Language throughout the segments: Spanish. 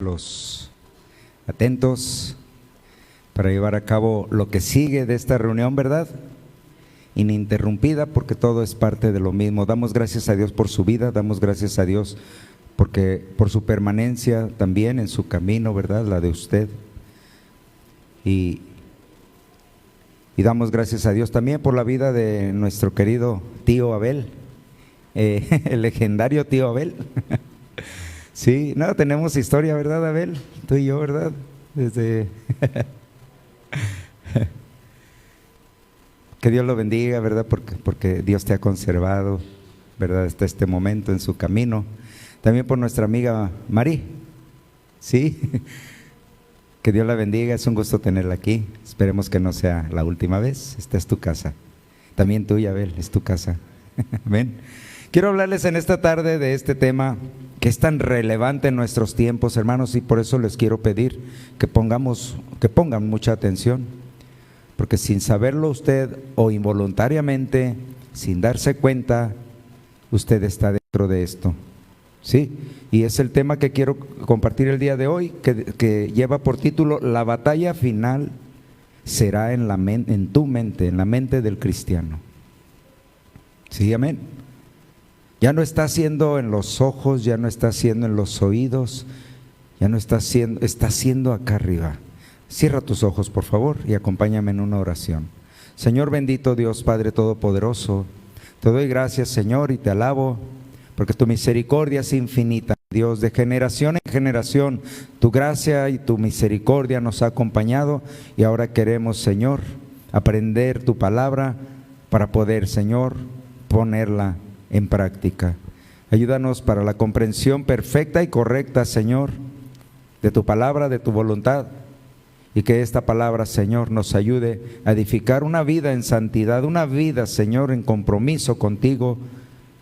Los atentos para llevar a cabo lo que sigue de esta reunión, ¿verdad? Ininterrumpida, porque todo es parte de lo mismo. Damos gracias a Dios por su vida, damos gracias a Dios porque por su permanencia también en su camino, ¿verdad? La de usted. Y damos gracias a Dios también por la vida de nuestro querido tío Abel, el legendario tío Abel. Sí, no, tenemos historia, ¿verdad, Abel? Tú y yo, ¿verdad? Desde que Dios lo bendiga, ¿verdad? Porque Dios te ha conservado, ¿verdad? Hasta este momento en su camino. También por nuestra amiga Mari, ¿sí? Que Dios la bendiga, es un gusto tenerla aquí. Esperemos que no sea la última vez. Esta es tu casa. También tuya, Abel, es tu casa. Amén. Quiero hablarles en esta tarde de este tema que es tan relevante en nuestros tiempos, hermanos, y por eso les quiero pedir que pongan mucha atención, porque sin saberlo usted o involuntariamente, sin darse cuenta, usted está dentro de esto, ¿sí? Y es el tema que quiero compartir el día de hoy, que lleva por título: la batalla final será en tu mente, en la mente del cristiano. Sí, amén. Ya no está siendo en los ojos, ya no está siendo en los oídos, ya no está siendo acá arriba. Cierra tus ojos, por favor, y acompáñame en una oración. Señor bendito Dios Padre Todopoderoso, te doy gracias, Señor, y te alabo, porque tu misericordia es infinita. Dios, de generación en generación, tu gracia y tu misericordia nos ha acompañado, y ahora queremos, Señor, aprender tu palabra para poder, Señor, ponerla en práctica. Ayúdanos para la comprensión perfecta y correcta, Señor, de tu palabra, de tu voluntad, y que esta palabra, Señor, nos ayude a edificar una vida en santidad, una vida, Señor, en compromiso contigo,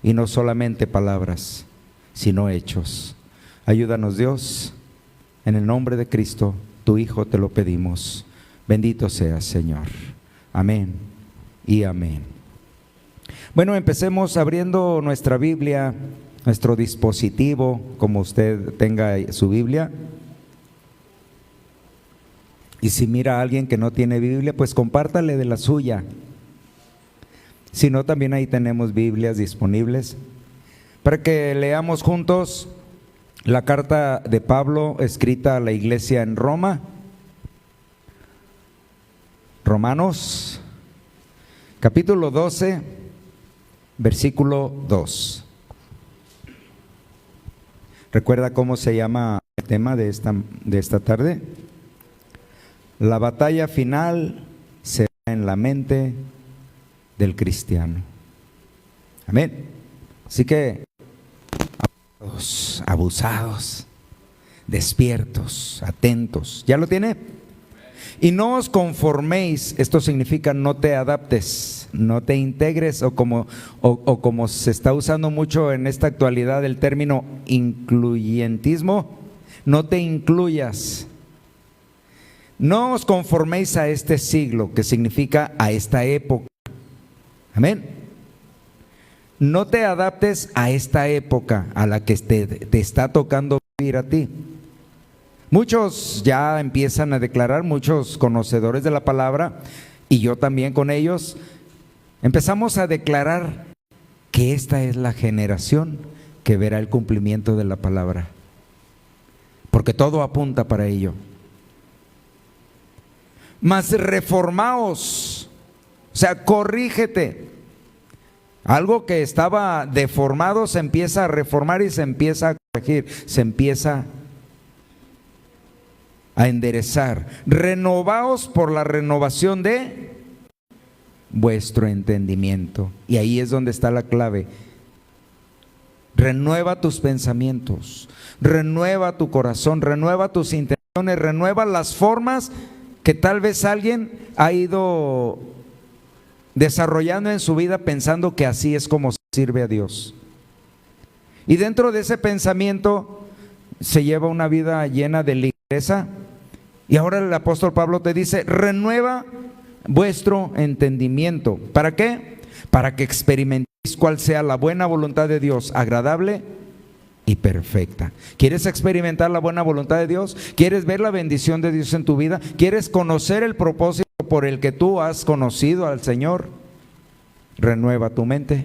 y no solamente palabras, sino hechos. Ayúdanos, Dios, en el nombre de Cristo, tu Hijo, te lo pedimos. Bendito seas, Señor. Amén y amén. Bueno, empecemos abriendo nuestra Biblia, nuestro dispositivo, como usted tenga su Biblia. Y si mira a alguien que no tiene Biblia, pues compártale de la suya. Si no, también ahí tenemos Biblias disponibles para que leamos juntos la carta de Pablo escrita a la iglesia en Roma. Romanos, capítulo 12. Versículo 2. ¿Recuerda cómo se llama el tema de esta tarde? La batalla final será en la mente del cristiano. Amén. Así que, abusados, despiertos, atentos. ¿Ya lo tiene? Y no os conforméis, esto significa no te adaptes, no te integres, o como se está usando mucho en esta actualidad el término incluyentismo, no te incluyas. No os conforméis a este siglo, que significa a esta época. Amén. No te adaptes a esta época a la que te está tocando vivir a ti. Muchos ya empiezan a declarar, muchos conocedores de la palabra, y yo también con ellos, empezamos a declarar que esta es la generación que verá el cumplimiento de la palabra, porque todo apunta para ello. Mas reformaos, o sea, corrígete. Algo que estaba deformado se empieza a reformar y se empieza a corregir, se empieza a enderezar. Renovaos por la renovación de vuestro entendimiento. Y ahí es donde está la clave. Renueva tus pensamientos, renueva tu corazón, renueva tus intenciones, renueva las formas que tal vez alguien ha ido desarrollando en su vida pensando que así es como sirve a Dios. Y dentro de ese pensamiento se lleva una vida llena de ligereza. Y ahora el apóstol Pablo te dice: renueva vuestro entendimiento. ¿Para qué? Para que experimentéis cuál sea la buena voluntad de Dios, agradable y perfecta. ¿Quieres experimentar la buena voluntad de Dios? ¿Quieres ver la bendición de Dios en tu vida? ¿Quieres conocer el propósito por el que tú has conocido al Señor? Renueva tu mente.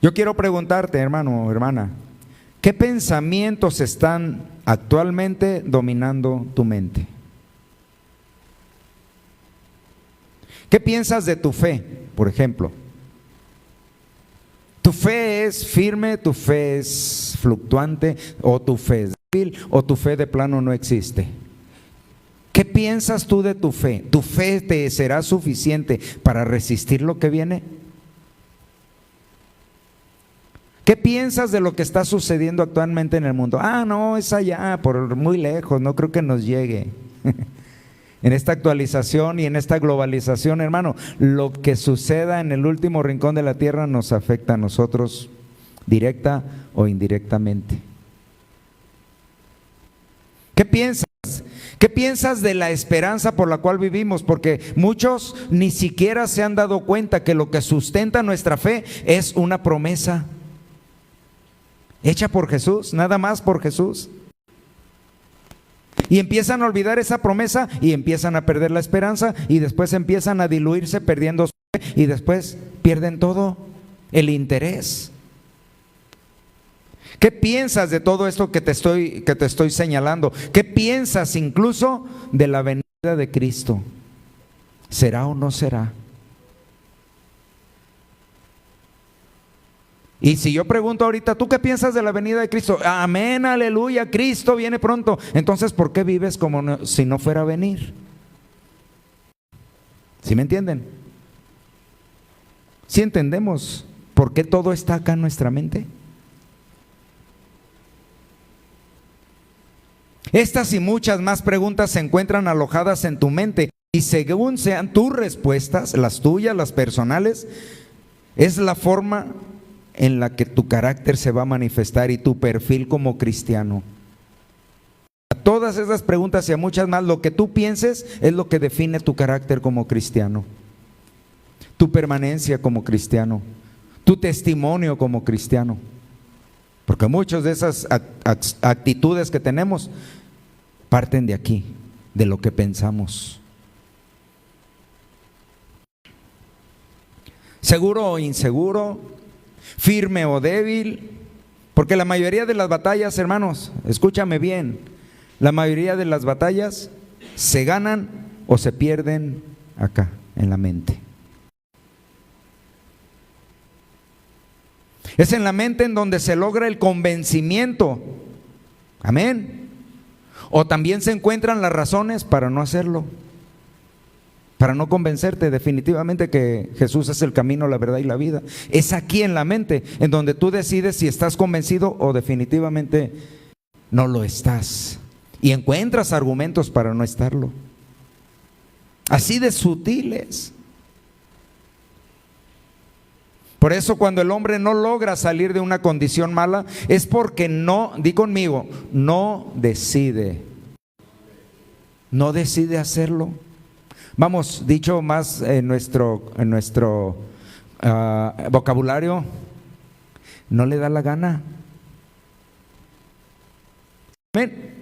Yo quiero preguntarte, hermano o hermana, ¿qué pensamientos están actualmente dominando tu mente? ¿Qué piensas de tu fe, por ejemplo? ¿Tu fe es firme, tu fe es fluctuante, o tu fe es débil, o tu fe de plano no existe? ¿Qué piensas tú de tu fe? ¿Tu fe te será suficiente para resistir lo que viene? ¿Qué piensas de lo que está sucediendo actualmente en el mundo? No, es allá, por muy lejos, no creo que nos llegue. En esta actualización y en esta globalización, hermano, lo que suceda en el último rincón de la tierra nos afecta a nosotros directa o indirectamente. ¿Qué piensas? ¿Qué piensas de la esperanza por la cual vivimos? Porque muchos ni siquiera se han dado cuenta que lo que sustenta nuestra fe es una promesa hecha por Jesús, nada más por Jesús. Y empiezan a olvidar esa promesa y empiezan a perder la esperanza y después empiezan a diluirse perdiendo su fe y después pierden todo, el interés. ¿Qué piensas de todo esto que te estoy señalando? ¿Qué piensas incluso de la venida de Cristo? ¿Será o no será? Y si yo pregunto ahorita, ¿tú qué piensas de la venida de Cristo? Amén, aleluya, Cristo viene pronto. Entonces, ¿por qué vives como si no fuera a venir? ¿Sí me entienden? ¿Sí entendemos por qué todo está acá en nuestra mente? Estas y muchas más preguntas se encuentran alojadas en tu mente y según sean tus respuestas, las tuyas, las personales, es la forma en la que tu carácter se va a manifestar y tu perfil como cristiano. A todas esas preguntas y a muchas más, lo que tú pienses es lo que define tu carácter como cristiano, tu permanencia como cristiano, tu testimonio como cristiano. Porque muchas de esas actitudes que tenemos parten de aquí, de lo que pensamos. Seguro o inseguro, firme o débil, porque la mayoría de las batallas, hermanos, escúchame bien, la mayoría de las batallas se ganan o se pierden acá, en la mente. Es en la mente en donde se logra el convencimiento, amén, o también se encuentran las razones para no hacerlo, para no convencerte definitivamente que Jesús es el camino, la verdad y la vida. Es aquí en la mente en donde tú decides si estás convencido o definitivamente no lo estás. Y encuentras argumentos para no estarlo. Así de sutiles. Por eso cuando el hombre no logra salir de una condición mala es porque no, di conmigo, no decide hacerlo. Vamos, dicho más en nuestro vocabulario, no le da la gana. Amén.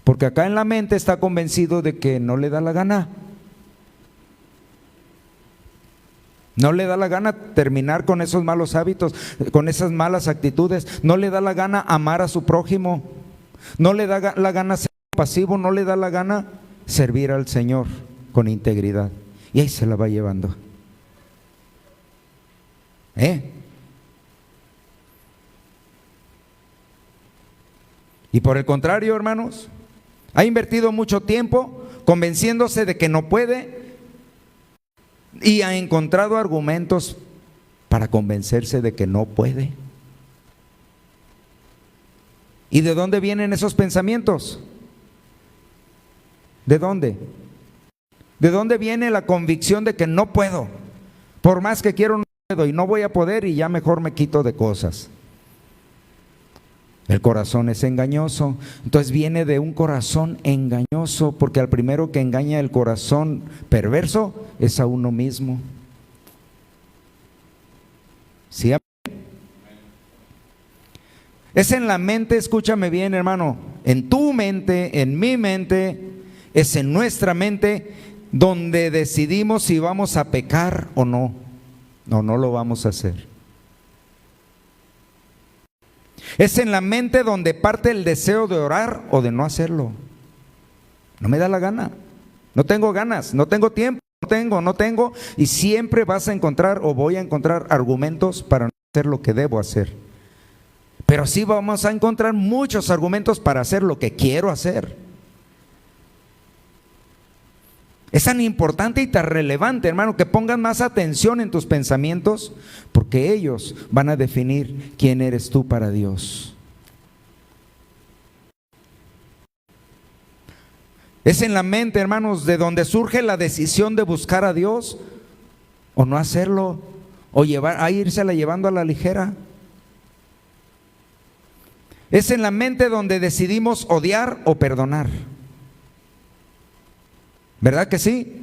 Porque acá en la mente está convencido de que no le da la gana. No le da la gana terminar con esos malos hábitos, con esas malas actitudes. No le da la gana amar a su prójimo. No le da la gana ser pasivo. No le da la gana servir al Señor con integridad. Y ahí se la va llevando. Y por el contrario, hermanos, ha invertido mucho tiempo convenciéndose de que no puede y ha encontrado argumentos para convencerse de que no puede. ¿Y de dónde vienen esos pensamientos? ¿De dónde? ¿De dónde viene la convicción de que no puedo? Por más que quiero no puedo y no voy a poder y ya mejor me quito de cosas. El corazón es engañoso. Entonces viene de un corazón engañoso, porque al primero que engaña el corazón perverso es a uno mismo. Es en la mente, escúchame bien, hermano, en tu mente, en mi mente, es en nuestra mente donde decidimos si vamos a pecar o no. No lo vamos a hacer. Es en la mente donde parte el deseo de orar o de no hacerlo. No me da la gana, no tengo ganas, no tengo tiempo, no tengo, y siempre vas a encontrar o voy a encontrar argumentos para no hacer lo que debo hacer. Pero sí vamos a encontrar muchos argumentos para hacer lo que quiero hacer. Es tan importante y tan relevante, hermano, que pongas más atención en tus pensamientos, porque ellos van a definir quién eres tú para Dios. Es en la mente, hermanos, de donde surge la decisión de buscar a Dios o no hacerlo, o írsela llevando a la ligera. Es en la mente donde decidimos odiar o perdonar. ¿Verdad que sí?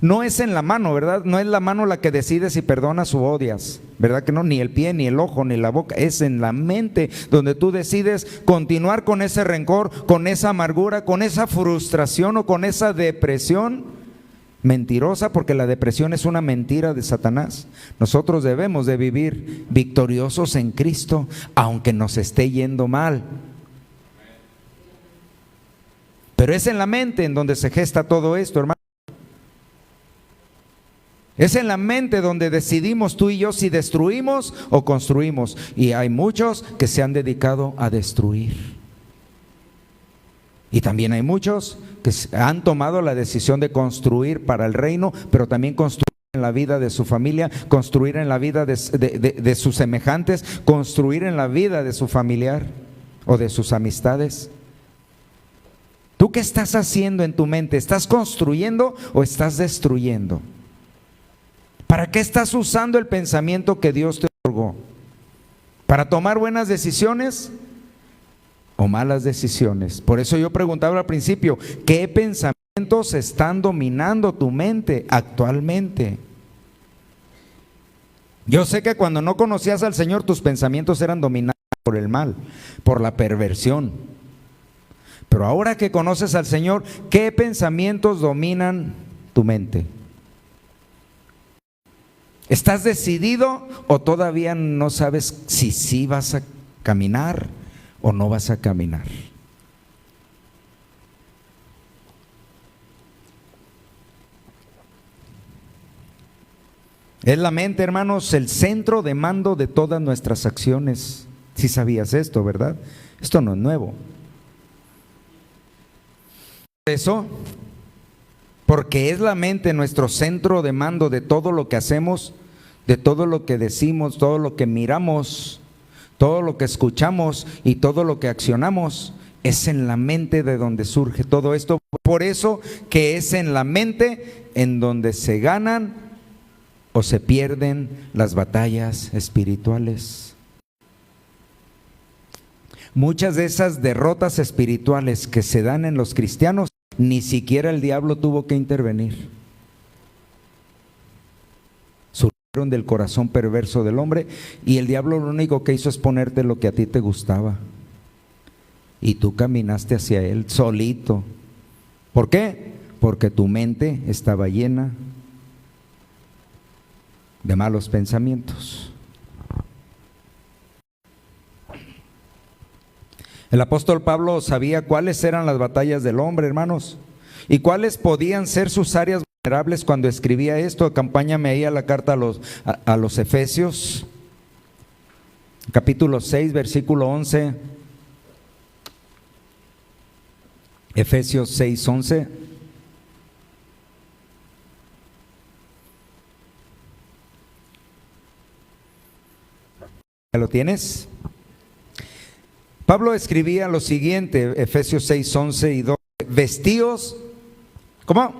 No es en la mano, ¿verdad? No es la mano la que decide si perdonas o odias, ¿verdad que no? Ni el pie, ni el ojo, ni la boca. Es en la mente donde tú decides continuar con ese rencor, con esa amargura, con esa frustración o con esa depresión mentirosa, porque la depresión es una mentira de Satanás. Nosotros debemos de vivir victoriosos en Cristo, aunque nos esté yendo mal. Pero es en la mente en donde se gesta todo esto, hermano. Es en la mente donde decidimos tú y yo si destruimos o construimos. Y hay muchos que se han dedicado a destruir. Y también hay muchos que han tomado la decisión de construir para el reino, pero también construir en la vida de su familia, construir en la vida de sus semejantes, construir en la vida de su familiar o de sus amistades. ¿Tú qué estás haciendo en tu mente? ¿Estás construyendo o estás destruyendo? ¿Para qué estás usando el pensamiento que Dios te otorgó? ¿Para tomar buenas decisiones o malas decisiones? Por eso yo preguntaba al principio, ¿qué pensamientos están dominando tu mente actualmente? Yo sé que cuando no conocías al Señor, tus pensamientos eran dominados por el mal, por la perversión. Pero ahora que conoces al Señor, ¿qué pensamientos dominan tu mente? ¿Estás decidido o todavía no sabes si sí vas a caminar o no vas a caminar? Es la mente, hermanos, el centro de mando de todas nuestras acciones. Si sabías esto, ¿verdad? Esto no es nuevo. Eso, porque es la mente nuestro centro de mando de todo lo que hacemos, de todo lo que decimos, todo lo que miramos, todo lo que escuchamos y todo lo que accionamos. Es en la mente de donde surge todo esto. Por eso que es en la mente en donde se ganan o se pierden las batallas espirituales. Muchas de esas derrotas espirituales que se dan en los cristianos, ni siquiera el diablo tuvo que intervenir. Surgieron del corazón perverso del hombre y el diablo lo único que hizo es ponerte lo que a ti te gustaba. Y tú caminaste hacia él solito. ¿Por qué? Porque tu mente estaba llena de malos pensamientos. El apóstol Pablo sabía cuáles eran las batallas del hombre, hermanos, y cuáles podían ser sus áreas vulnerables cuando escribía esto. Acompáñame ahí a la carta a los Efesios, capítulo 6, versículo 11. Efesios 6, 11. ¿Ya lo tienes? Pablo escribía lo siguiente, Efesios 6, 11 y 12, vestíos, ¿cómo?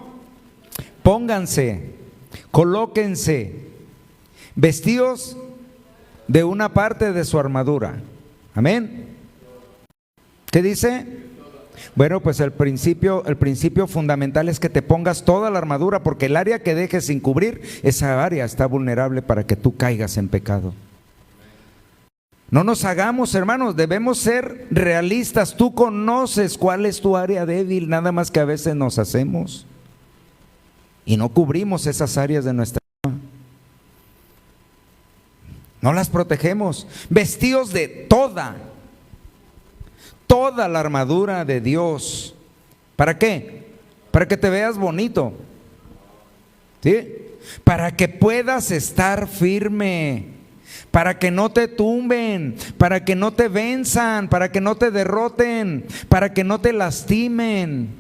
Pónganse, colóquense, vestíos de una parte de su armadura, amén. ¿Qué dice? Bueno, pues el principio fundamental es que te pongas toda la armadura, porque el área que dejes sin cubrir, esa área está vulnerable para que tú caigas en pecado. No nos hagamos, hermanos, debemos ser realistas. Tú conoces cuál es tu área débil, nada más que a veces nos hacemos y no cubrimos esas áreas de nuestra vida. No las protegemos. Vestidos de toda la armadura de Dios. ¿Para qué? Para que te veas bonito, ¿sí? Para que puedas estar firme, para que no te tumben, para que no te venzan, para que no te derroten, para que no te lastimen,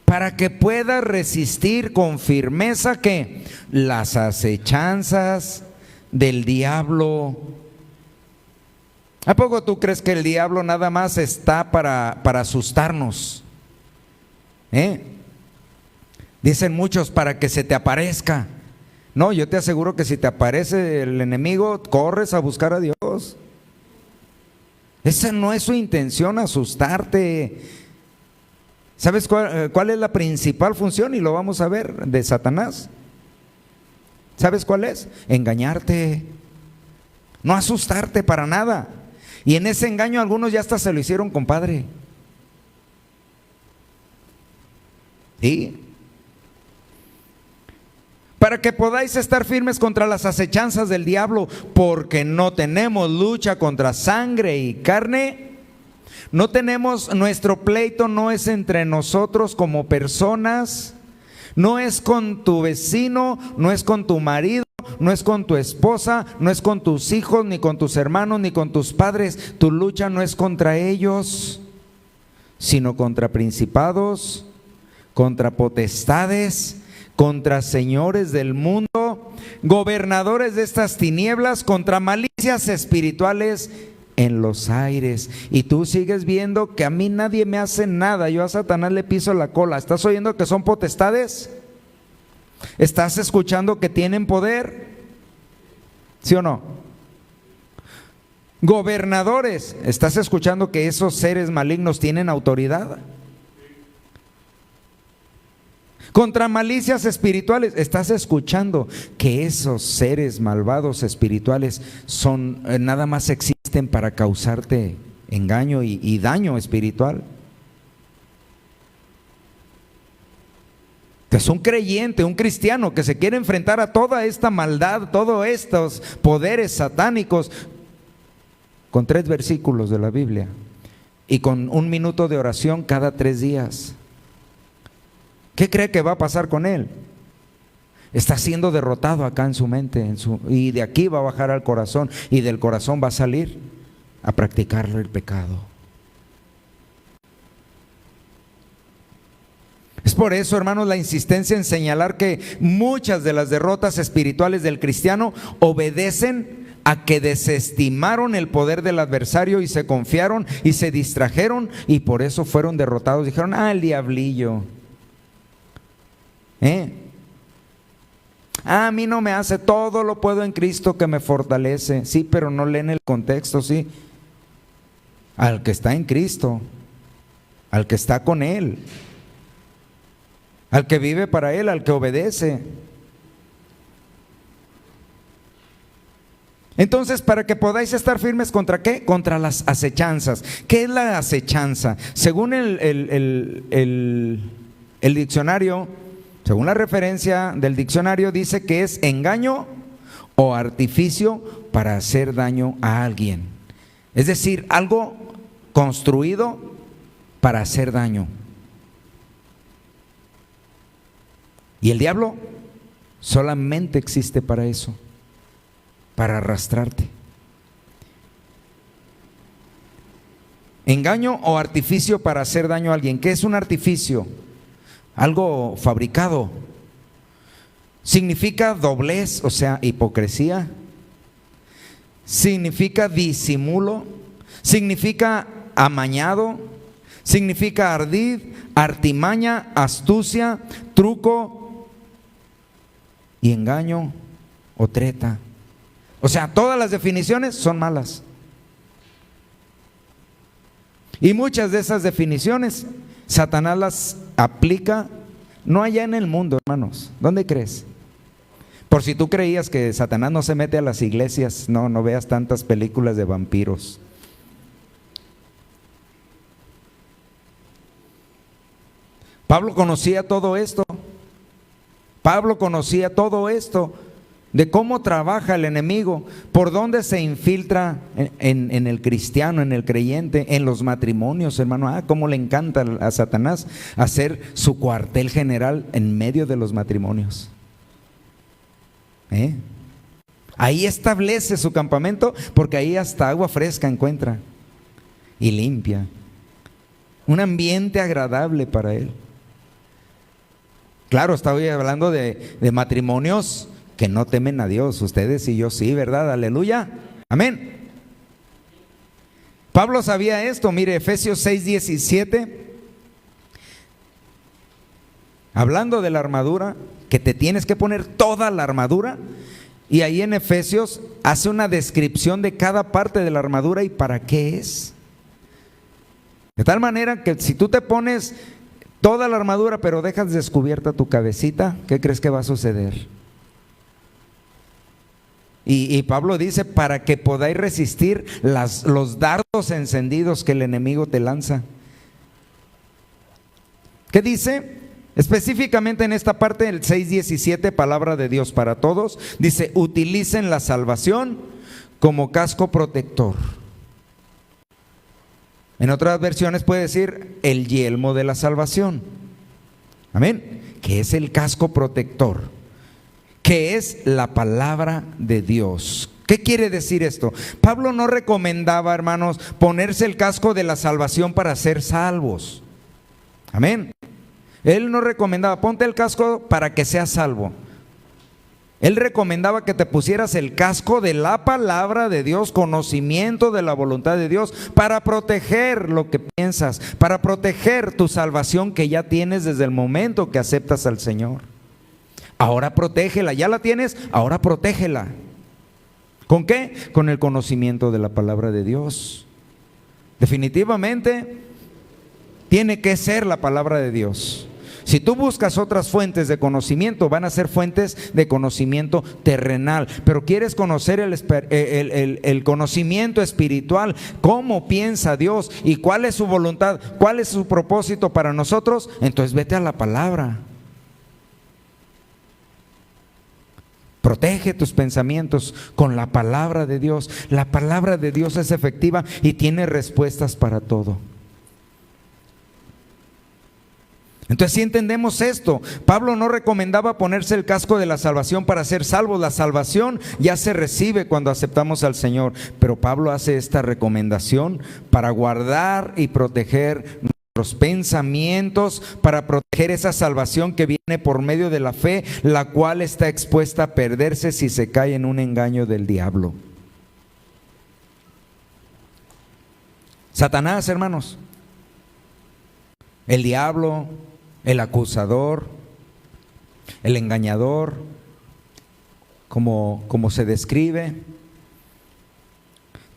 para que puedas resistir con firmeza que las acechanzas del diablo. ¿A poco tú crees que el diablo nada más está para asustarnos? Dicen muchos, para que se te aparezca. No, yo te aseguro que si te aparece el enemigo, corres a buscar a Dios. Esa no es su intención, asustarte. ¿Sabes cuál es la principal función? Y lo vamos a ver, de Satanás. ¿Sabes cuál es? Engañarte, no asustarte para nada. Y en ese engaño algunos ya hasta se lo hicieron compadre. ¿Sí? Para que podáis estar firmes contra las acechanzas del diablo, porque no tenemos lucha contra sangre y carne. No tenemos, nuestro pleito no es entre nosotros como personas, no es con tu vecino, no es con tu marido, no es con tu esposa, no es con tus hijos, ni con tus hermanos, ni con tus padres. Tu lucha no es contra ellos, sino contra principados, contra potestades, contra señores del mundo, gobernadores de estas tinieblas, contra malicias espirituales en los aires. Y tú sigues viendo que a mí nadie me hace nada, yo a Satanás le piso la cola. ¿Estás oyendo que son potestades? ¿Estás escuchando que tienen poder? ¿Sí o no? Gobernadores, ¿estás escuchando que esos seres malignos tienen autoridad? Contra malicias espirituales, ¿estás escuchando que esos seres malvados espirituales son nada más existen para causarte engaño y daño espiritual? Que es un creyente, un cristiano que se quiere enfrentar a toda esta maldad, todos estos poderes satánicos, con 3 versículos de la Biblia y con 1 minuto de oración cada 3 días. ¿Qué cree que va a pasar con él? Está siendo derrotado acá en su mente, y de aquí va a bajar al corazón, y del corazón va a salir a practicar el pecado. Es por eso, hermanos, la insistencia en señalar que muchas de las derrotas espirituales del cristiano obedecen a que desestimaron el poder del adversario y se confiaron y se distrajeron, y por eso fueron derrotados. Dijeron, el diablillo. A mí no me hace, todo lo puedo en Cristo que me fortalece. Sí, pero no leen el contexto, sí. Al que está en Cristo, al que está con Él, al que vive para Él, al que obedece. Entonces, para que podáis estar firmes, ¿contra qué? Contra las acechanzas. ¿Qué es la acechanza? Según el diccionario, según la referencia del diccionario, dice que es engaño o artificio para hacer daño a alguien. Es decir, algo construido para hacer daño. Y el diablo solamente existe para eso, para arrastrarte. Engaño o artificio para hacer daño a alguien. ¿Qué es un artificio? Algo fabricado. Significa doblez, o sea, hipocresía. Significa disimulo. Significa amañado. Significa ardid, artimaña, astucia, truco y engaño o treta. O sea, todas las definiciones son malas. Y muchas de esas definiciones Satanás las aplica no allá en el mundo, hermanos. ¿Dónde crees? Por si tú creías que Satanás no se mete a las iglesias, no veas tantas películas de vampiros. Pablo conocía todo esto. Pablo conocía todo esto de cómo trabaja el enemigo, por dónde se infiltra en el cristiano, en el creyente, en los matrimonios, hermano. Cómo le encanta a Satanás hacer su cuartel general en medio de los matrimonios. Ahí establece su campamento, porque ahí hasta agua fresca encuentra y limpia, un ambiente agradable para él. Claro, estaba hablando de matrimonios que no temen a Dios. Ustedes y yo sí, ¿verdad? Aleluya, amén. Pablo sabía esto. Mire, Efesios 6:17, hablando de la armadura, que te tienes que poner toda la armadura. Y ahí en Efesios hace una descripción de cada parte de la armadura y para qué es. De tal manera que si tú te pones toda la armadura pero dejas descubierta tu cabecita, ¿qué crees que va a suceder? Y Pablo dice, para que podáis resistir los dardos encendidos que el enemigo te lanza. ¿Qué dice? Específicamente en esta parte del 6:17, palabra de Dios para todos, dice: utilicen la salvación como casco protector. En otras versiones puede decir el yelmo de la salvación. Amén. Que es el casco protector, que es la palabra de Dios. ¿Qué quiere decir esto? Pablo no recomendaba, hermanos, ponerse el casco de la salvación para ser salvos. Amén. Él no recomendaba, ponte el casco para que seas salvo. Él recomendaba que te pusieras el casco de la palabra de Dios, conocimiento de la voluntad de Dios, para proteger lo que piensas, para proteger tu salvación que ya tienes desde el momento que aceptas al Señor. Ahora protégela, ya la tienes, ahora protégela. ¿Con qué? Con el conocimiento de la palabra de Dios. Definitivamente tiene que ser la palabra de Dios. Si tú buscas otras fuentes de conocimiento, van a ser fuentes de conocimiento terrenal. Pero quieres conocer el conocimiento espiritual, cómo piensa Dios y cuál es su voluntad, cuál es su propósito para nosotros, entonces vete a la palabra. Protege tus pensamientos con la palabra de Dios. La palabra de Dios es efectiva y tiene respuestas para todo. Entonces, si entendemos esto, Pablo no recomendaba ponerse el casco de la salvación para ser salvos. La salvación ya se recibe cuando aceptamos al Señor, pero Pablo hace esta recomendación para guardar y proteger nuestros pensamientos, para proteger esa salvación que viene por medio de la fe, la cual está expuesta a perderse si se cae en un engaño del diablo. Satanás, hermanos, el diablo, el acusador, el engañador, como se describe,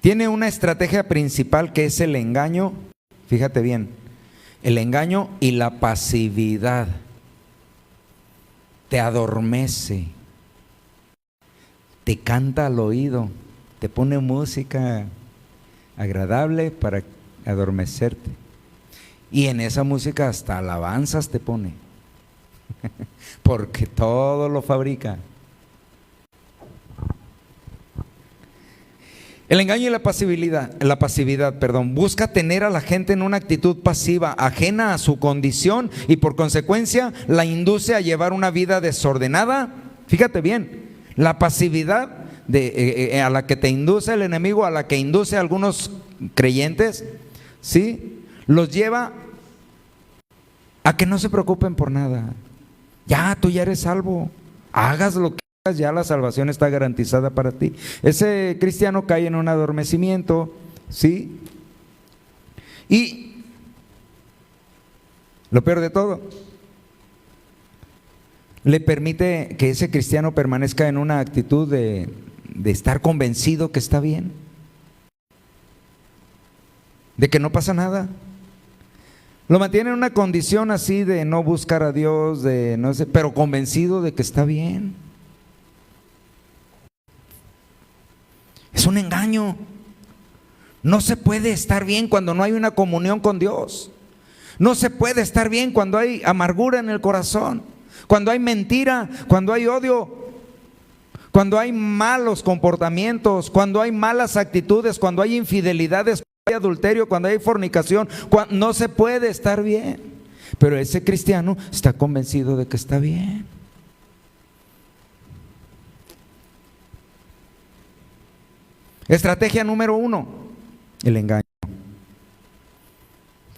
tiene una estrategia principal que es el engaño. Fíjate bien, el engaño y la pasividad. Te adormece, te canta al oído, te pone música agradable para adormecerte. Y en esa música hasta alabanzas te pone, porque todo lo fabrica. El engaño y la pasividad, busca tener a la gente en una actitud pasiva, ajena a su condición, y por consecuencia la induce a llevar una vida desordenada. Fíjate bien, la pasividad a la que te induce el enemigo, a la que induce a algunos creyentes, ¿sí?, los lleva a que no se preocupen por nada. Ya, tú ya eres salvo, hagas lo que hagas, ya la salvación está garantizada para ti. Ese cristiano cae en un adormecimiento, ¿sí? Y lo peor de todo, le permite que ese cristiano permanezca en una actitud de estar convencido que está bien, de que no pasa nada. Lo mantiene en una condición así de no buscar a Dios, de no sé, pero convencido de que está bien. Es un engaño. No se puede estar bien cuando no hay una comunión con Dios. No se puede estar bien cuando hay amargura en el corazón, cuando hay mentira, cuando hay odio, cuando hay malos comportamientos, cuando hay malas actitudes, cuando hay infidelidades, cuando hay adulterio, cuando hay fornicación. No se puede estar bien. Pero ese cristiano está convencido de que está bien. Estrategia número 1, el engaño.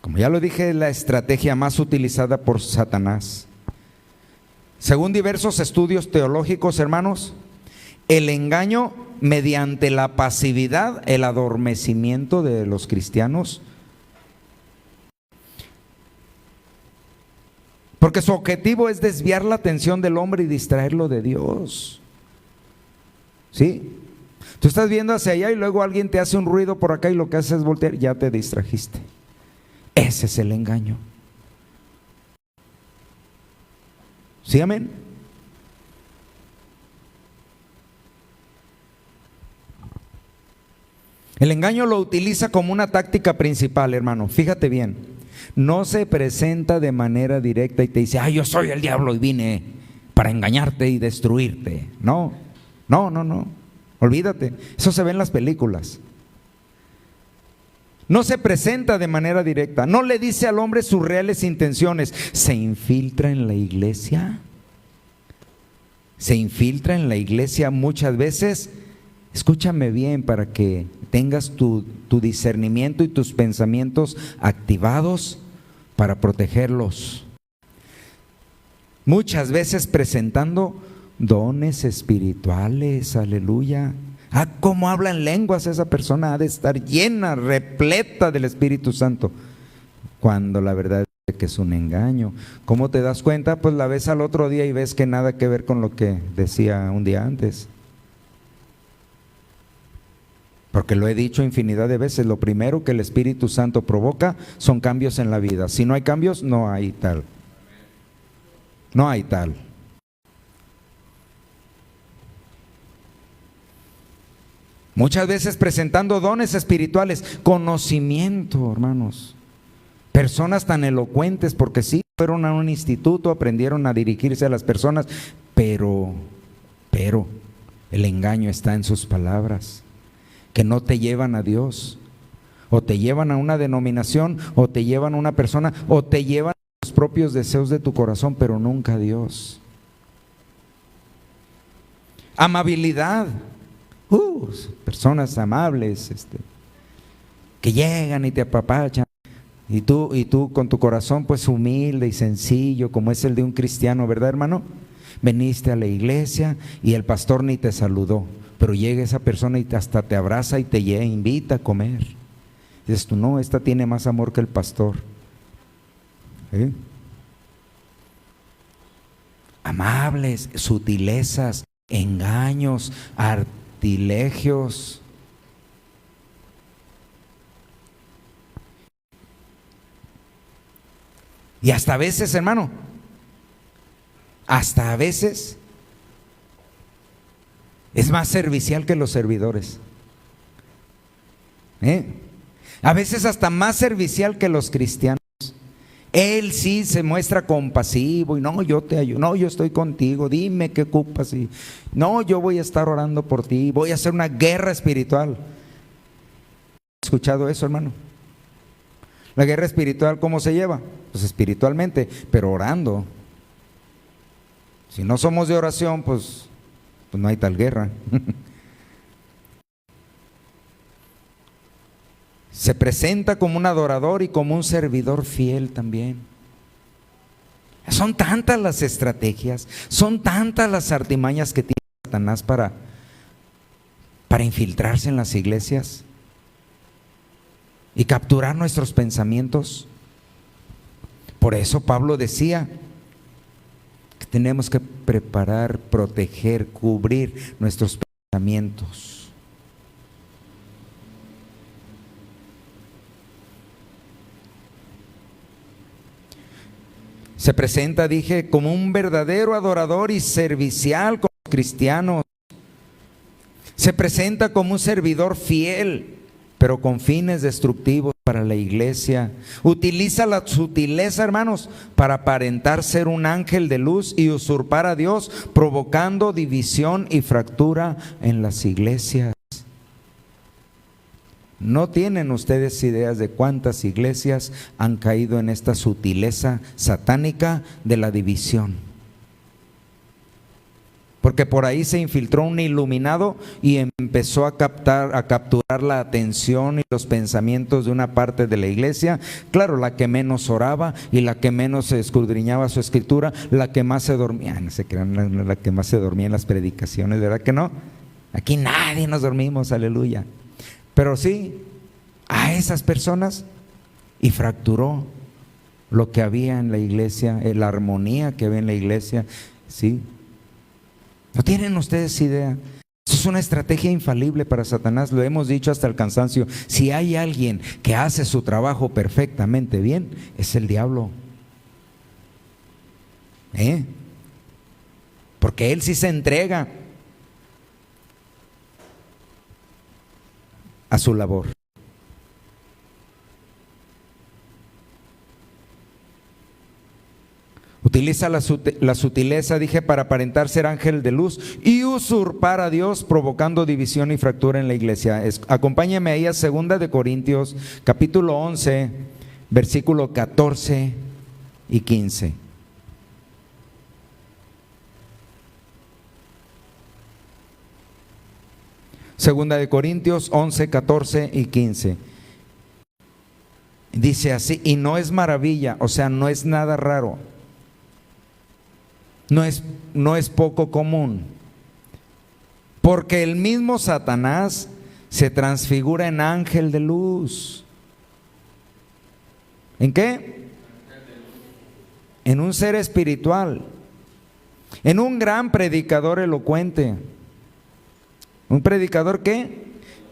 Como ya lo dije, es la estrategia más utilizada por Satanás. Según diversos estudios teológicos, hermanos, el engaño mediante la pasividad, el adormecimiento de los cristianos, porque su objetivo es desviar la atención del hombre y distraerlo de Dios. ¿Sí? Tú estás viendo hacia allá y luego alguien te hace un ruido por acá y lo que haces es voltear, ya te distrajiste. Ese es el engaño. ¿Sí, amén? El engaño lo utiliza como una táctica principal, hermano. Fíjate bien. No se presenta de manera directa y te dice, yo soy el diablo y vine para engañarte y destruirte. No. Olvídate. Eso se ve en las películas. No se presenta de manera directa. No le dice al hombre sus reales intenciones. Se infiltra en la iglesia. Se infiltra en la iglesia muchas veces. Escúchame bien para que tengas tu discernimiento y tus pensamientos activados para protegerlos. Muchas veces presentando dones espirituales, aleluya. Cómo habla en lenguas esa persona, ha de estar llena, repleta del Espíritu Santo, cuando la verdad es que es un engaño. ¿Cómo te das cuenta? Pues la ves al otro día y ves que nada que ver con lo que decía un día antes. Porque lo he dicho infinidad de veces, lo primero que el Espíritu Santo provoca son cambios en la vida. Si no hay cambios, no hay tal. No hay tal. Muchas veces presentando dones espirituales, conocimiento, hermanos. Personas tan elocuentes, porque sí, fueron a un instituto, aprendieron a dirigirse a las personas, pero el engaño está en sus palabras, que no te llevan a Dios, o te llevan a una denominación, o te llevan a una persona, o te llevan a los propios deseos de tu corazón, pero nunca a Dios. Amabilidad. Personas amables, que llegan y te apapachan, y tú con tu corazón pues humilde y sencillo como es el de un cristiano, ¿verdad, hermano? Veniste a la iglesia y el pastor ni te saludó, pero llega esa persona y hasta te abraza y te invita a comer. Dices tú, no, esta tiene más amor que el pastor. Amables, sutilezas, engaños, artilegios. Y hasta a veces, hermano, hasta a veces es más servicial que los servidores. A veces hasta más servicial que los cristianos. Él sí se muestra compasivo y no, yo te ayudo, no, yo estoy contigo, dime qué ocupas y no, yo voy a estar orando por ti, voy a hacer una guerra espiritual. ¿Has escuchado eso, hermano? La guerra espiritual, ¿cómo se lleva? Pues espiritualmente, pero orando. Si no somos de oración, pues no hay tal guerra. Se presenta como un adorador y como un servidor fiel también. Son tantas las estrategias, son tantas las artimañas que tiene Satanás para infiltrarse en las iglesias y capturar nuestros pensamientos. Por eso Pablo decía que tenemos que preparar, proteger, cubrir nuestros pensamientos. Se presenta, dije, como un verdadero adorador y servicial con los cristianos. Se presenta como un servidor fiel, pero con fines destructivos para la iglesia. Utiliza la sutileza, hermanos, para aparentar ser un ángel de luz y usurpar a Dios, provocando división y fractura en las iglesias. No tienen ustedes ideas de cuántas iglesias han caído en esta sutileza satánica de la división. Porque por ahí se infiltró un iluminado y empezó a capturar la atención y los pensamientos de una parte de la iglesia. Claro, la que menos oraba y la que menos escudriñaba su escritura, la que más se dormía, no se crean, la que más se dormía en las predicaciones, ¿verdad que no? Aquí nadie nos dormimos, aleluya. Pero sí, a esas personas, y fracturó lo que había en la iglesia, la armonía que había en la iglesia, sí. ¿No tienen ustedes idea? Eso es una estrategia infalible para Satanás, lo hemos dicho hasta el cansancio. Si hay alguien que hace su trabajo perfectamente bien, es el diablo. Porque él sí se entrega a su labor. Utiliza la sutileza, dije, para aparentar ser ángel de luz y usurpar a Dios, provocando división y fractura en la iglesia. Acompáñame ahí a 2 de Corintios, capítulo 11, versículo 14 y 15. Segunda de Corintios 11, 14 y 15. Dice así, y no es maravilla, o sea, no es nada raro. No es poco común, porque el mismo Satanás se transfigura en ángel de luz. ¿En qué? En un ser espiritual, en un gran predicador elocuente. ¿Un predicador qué?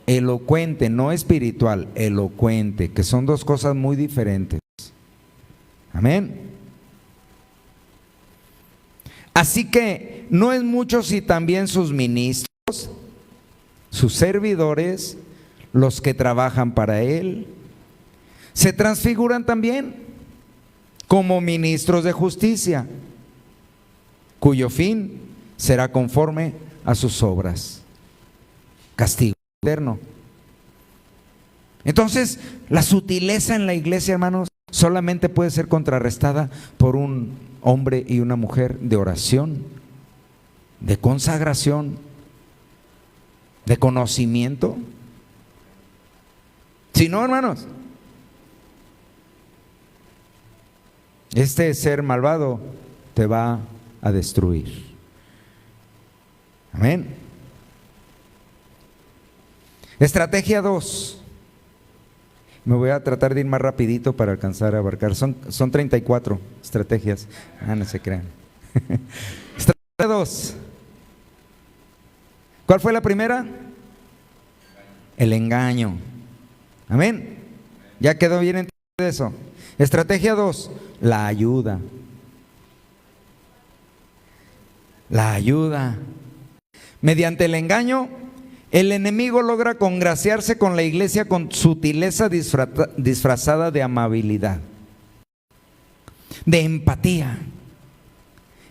Elocuente, no espiritual, elocuente, que son dos cosas muy diferentes. Amén. Así que no es mucho si también sus ministros, sus servidores, los que trabajan para él, se transfiguran también como ministros de justicia, cuyo fin será conforme a sus obras. Castigo eterno. Entonces, la sutileza en la iglesia, hermanos, solamente puede ser contrarrestada por un hombre y una mujer de oración, de consagración, de conocimiento. Si no, hermanos, este ser malvado te va a destruir. Amén. Estrategia 2. Me voy a tratar de ir más rapidito para alcanzar a abarcar. Son 34 estrategias. No se crean. Estrategia 2. ¿Cuál fue la primera? El engaño. Amén. ¿Ya quedó bien entendido eso? Estrategia 2. La ayuda. La ayuda. Mediante el engaño, el enemigo logra congraciarse con la iglesia con sutileza disfrazada de amabilidad, de empatía.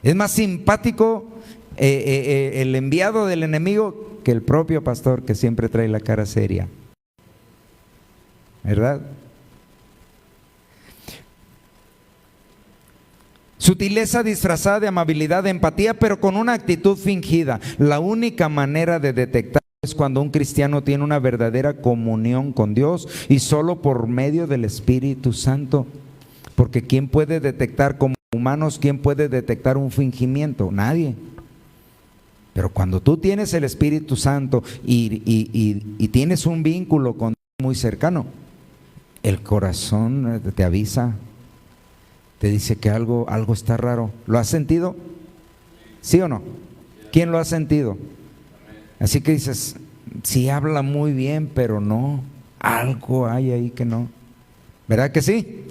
Es más simpático el enviado del enemigo que el propio pastor, que siempre trae la cara seria, ¿verdad? Sutileza disfrazada de amabilidad, de empatía, pero con una actitud fingida. La única manera de detectar es cuando un cristiano tiene una verdadera comunión con Dios, y solo por medio del Espíritu Santo. Porque ¿quién puede detectar como humanos, quién puede detectar un fingimiento? Nadie. Pero cuando tú tienes el Espíritu Santo y tienes un vínculo con Dios muy cercano, el corazón te avisa, te dice que algo está raro. ¿Lo has sentido? ¿Sí o no? ¿Quién lo ha sentido? Así que dices, sí habla muy bien, pero no, algo hay ahí que no. ¿Verdad que sí?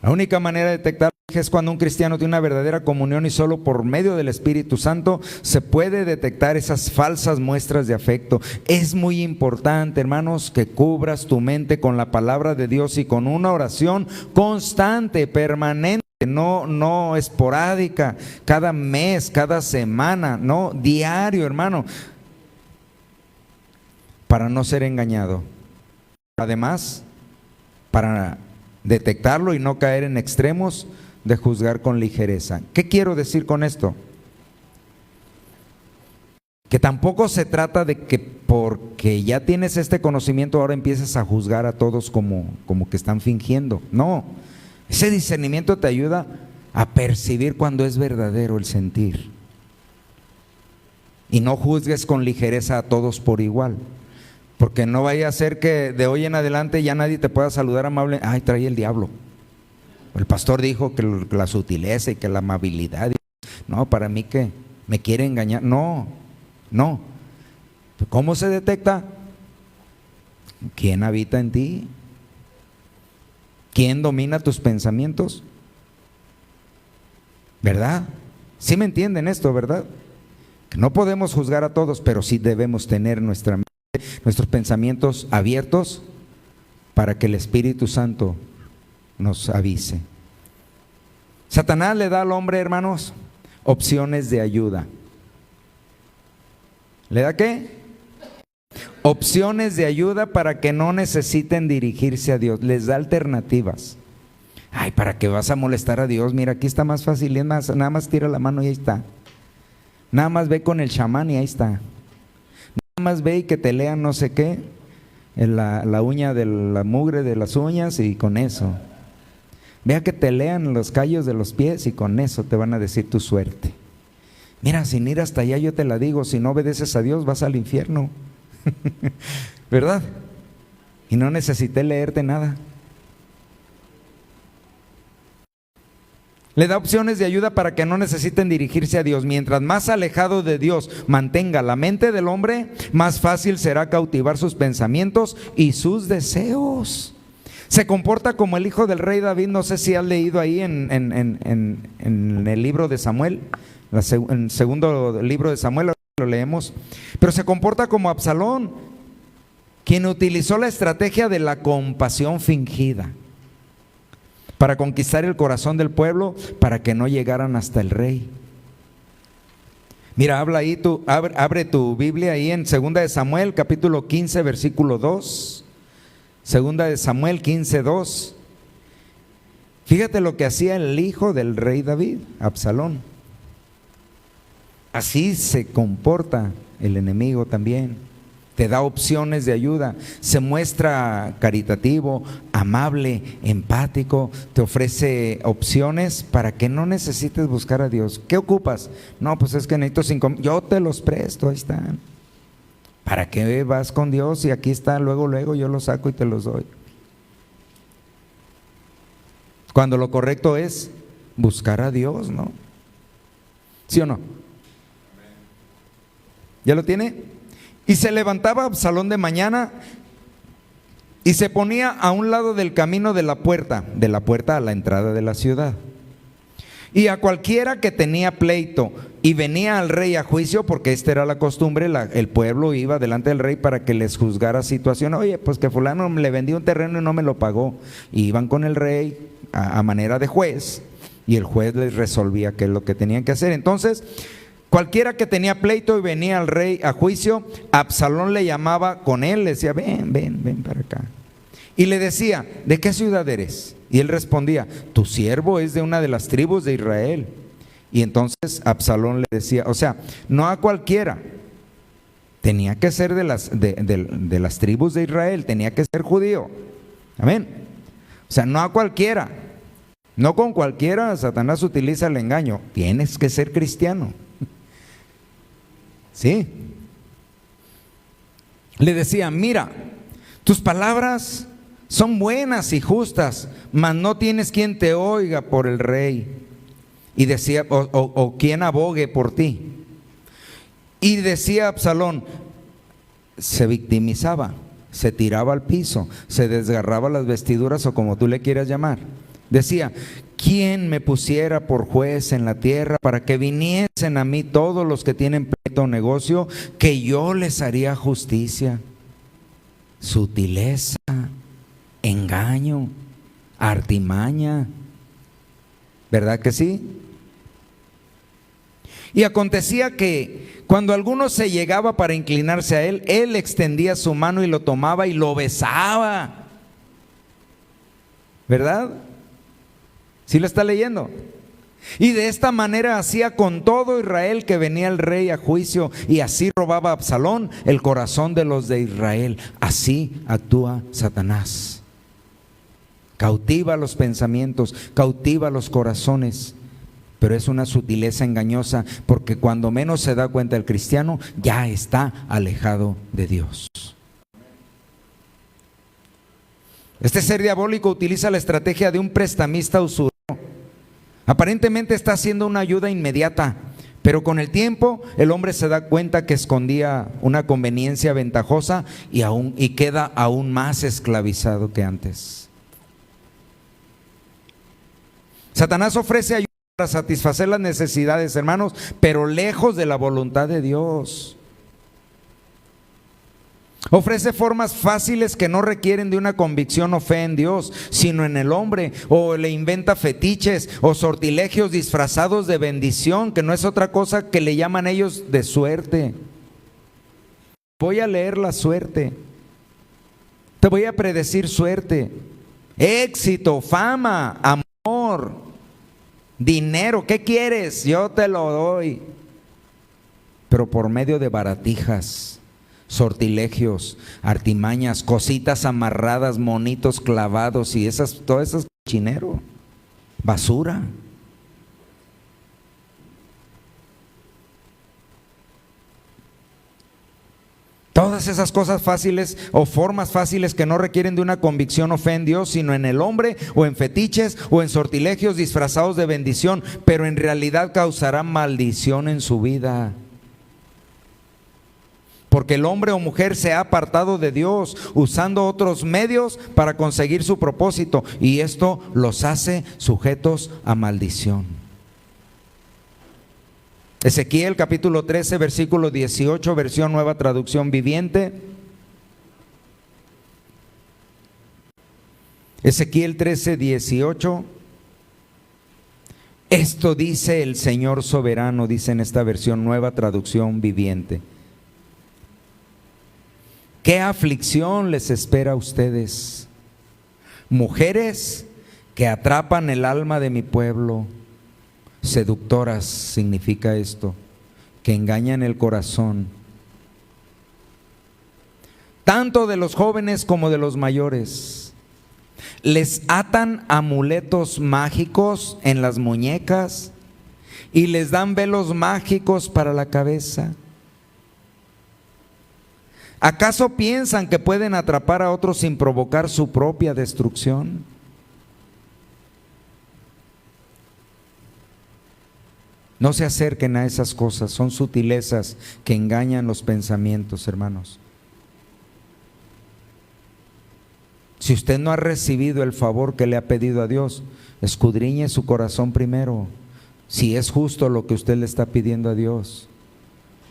La única manera de detectar salvaje es cuando un cristiano tiene una verdadera comunión y solo por medio del Espíritu Santo se puede detectar esas falsas muestras de afecto. Es muy importante, hermanos, que cubras tu mente con la palabra de Dios y con una oración constante, permanente, no esporádica, cada mes, cada semana, no, diario, hermano, para no ser engañado. Además, para detectarlo y no caer en extremos de juzgar con ligereza. ¿Qué quiero decir con esto? Que tampoco se trata de que porque ya tienes este conocimiento ahora empieces a juzgar a todos como que están fingiendo. No, ese discernimiento te ayuda a percibir cuando es verdadero el sentir. Y no juzgues con ligereza a todos por igual. Porque no vaya a ser que de hoy en adelante ya nadie te pueda saludar amable. Ay, trae el diablo. El pastor dijo que la sutileza y que la amabilidad. No, para mí que me quiere engañar. No. ¿Cómo se detecta? ¿Quién habita en ti? ¿Quién domina tus pensamientos? ¿Verdad? ¿Sí me entienden esto, verdad? Que no podemos juzgar a todos, pero sí debemos tener nuestros pensamientos abiertos para que el Espíritu Santo nos avise. Satanás le da al hombre, hermanos, opciones de ayuda. ¿Le da qué? Opciones de ayuda para que no necesiten dirigirse a Dios. Les da alternativas. Ay, ¿para qué vas a molestar a Dios? Mira, aquí está más fácil, nada más tira la mano y ahí está. Nada más ve con el chamán y ahí está. Nada más ve y que te lean no sé qué, la uña de la mugre de las uñas y con eso. Vea que te lean los callos de los pies y con eso te van a decir tu suerte. Mira, sin ir hasta allá yo te la digo, si no obedeces a Dios vas al infierno. ¿Verdad? Y no necesité leerte nada. Le da opciones de ayuda para que no necesiten dirigirse a Dios. Mientras más alejado de Dios mantenga la mente del hombre, más fácil será cautivar sus pensamientos y sus deseos. Se comporta como el hijo del rey David. No sé si has leído ahí en el libro de Samuel, en el segundo libro de Samuel, lo leemos. Pero se comporta como Absalón, quien utilizó la estrategia de la compasión fingida para conquistar el corazón del pueblo, para que no llegaran hasta el rey. Mira, habla ahí, abre tu Biblia ahí en 2 de Samuel, capítulo 15, versículo 2. 2 de Samuel 15, 2. Fíjate lo que hacía el hijo del rey David, Absalón. Así se comporta el enemigo también. Te da opciones de ayuda, se muestra caritativo, amable, empático, te ofrece opciones para que no necesites buscar a Dios. ¿Qué ocupas? No, pues es que necesito 5,000, yo te los presto, ahí están. ¿Para qué vas con Dios? Y aquí está, luego yo los saco y te los doy. Cuando lo correcto es buscar a Dios, ¿no? ¿Sí o no? ¿Ya lo tiene? Y se levantaba Absalón de mañana y se ponía a un lado del camino de la puerta a la entrada de la ciudad. Y a cualquiera que tenía pleito y venía al rey a juicio, porque esta era la costumbre, el pueblo iba delante del rey para que les juzgara situación. Oye, pues que fulano le vendió un terreno y no me lo pagó. Y iban con el rey a manera de juez y el juez les resolvía qué es lo que tenían que hacer. Entonces, cualquiera que tenía pleito y venía al rey a juicio, Absalón le llamaba con él, le decía, ven para acá. Y le decía, ¿de qué ciudad eres? Y él respondía, tu siervo es de una de las tribus de Israel. Y entonces Absalón le decía, o sea, no a cualquiera, tenía que ser de las tribus de Israel, tenía que ser judío. Amén. O sea, no a cualquiera, no con cualquiera Satanás utiliza el engaño, tienes que ser cristiano. Sí. Le decía, mira, tus palabras son buenas y justas, mas no tienes quien te oiga por el rey. Y decía, o quien abogue por ti. Y decía Absalón, se victimizaba, se tiraba al piso, se desgarraba las vestiduras o como tú le quieras llamar. Decía, ¿quién me pusiera por juez en la tierra para que viniesen a mí todos los que tienen pleito o negocio, que yo les haría justicia? Sutileza, engaño, artimaña, ¿verdad que sí? Y acontecía que cuando alguno se llegaba para inclinarse a él, él extendía su mano y lo tomaba y lo besaba, ¿verdad? ¿Sí lo está leyendo? Y de esta manera hacía con todo Israel que venía el rey a juicio, y así robaba a Absalón el corazón de los de Israel. Así actúa Satanás. Cautiva los pensamientos, cautiva los corazones, pero es una sutileza engañosa, porque cuando menos se da cuenta el cristiano, ya está alejado de Dios. Este ser diabólico utiliza la estrategia de un prestamista usurero. Aparentemente está haciendo una ayuda inmediata, pero con el tiempo el hombre se da cuenta que escondía una conveniencia ventajosa y queda aún más esclavizado que antes. Satanás ofrece ayuda para satisfacer las necesidades, hermanos, pero lejos de la voluntad de Dios. Ofrece formas fáciles que no requieren de una convicción o fe en Dios, sino en el hombre, o le inventa fetiches o sortilegios disfrazados de bendición, que no es otra cosa que le llaman ellos de suerte. Voy a leer la suerte, te voy a predecir suerte, éxito, fama, amor, dinero. ¿Qué quieres? Yo te lo doy, pero por medio de baratijas, sortilegios, artimañas, cositas amarradas, monitos clavados y todo eso es cochinero, basura. Todas esas cosas fáciles o formas fáciles que no requieren de una convicción o fe en Dios, sino en el hombre, o en fetiches o en sortilegios disfrazados de bendición, pero en realidad causarán maldición en su vida. Porque el hombre o mujer se ha apartado de Dios usando otros medios para conseguir su propósito, y esto los hace sujetos a maldición. Ezequiel capítulo 13 versículo 18, versión Nueva Traducción Viviente. Ezequiel 13, 18. Esto dice el Señor soberano, dice en esta versión Nueva Traducción Viviente. ¿Qué aflicción les espera a ustedes, mujeres que atrapan el alma de mi pueblo? Seductoras significa esto, que engañan el corazón, tanto de los jóvenes como de los mayores. Les atan amuletos mágicos en las muñecas y les dan velos mágicos para la cabeza. ¿Acaso piensan que pueden atrapar a otros sin provocar su propia destrucción? No se acerquen a esas cosas, son sutilezas que engañan los pensamientos, hermanos. Si usted no ha recibido el favor que le ha pedido a Dios, escudriñe su corazón primero, si es justo lo que usted le está pidiendo a Dios.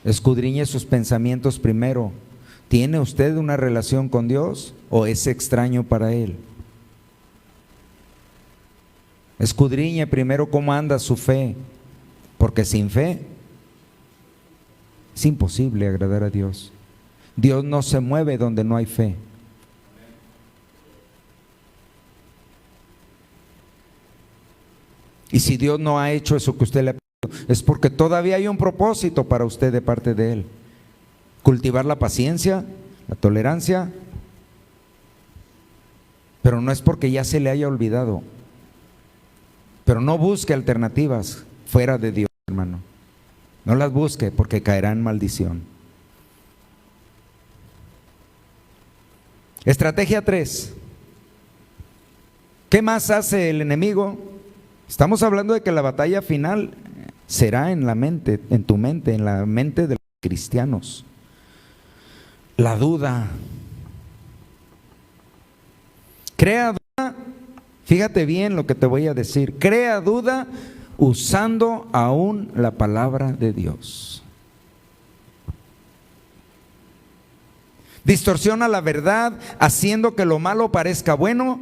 Escudriñe sus pensamientos primero. ¿Tiene usted una relación con Dios o es extraño para Él? Escudriñe primero cómo anda su fe, porque sin fe es imposible agradar a Dios. Dios no se mueve donde no hay fe. Y si Dios no ha hecho eso que usted le ha pedido, es porque todavía hay un propósito para usted de parte de Él. Cultivar la paciencia, la tolerancia, pero no es porque ya se le haya olvidado. Pero no busque alternativas fuera de Dios, hermano. No las busque, porque caerá en maldición. Estrategia 3. ¿Qué más hace el enemigo? Estamos hablando de que la batalla final será en la mente, en tu mente, en la mente de los cristianos. La duda. Crea duda Fíjate bien lo que te voy a decir. Crea duda usando aún la palabra de Dios. Distorsiona la verdad haciendo que lo malo parezca bueno,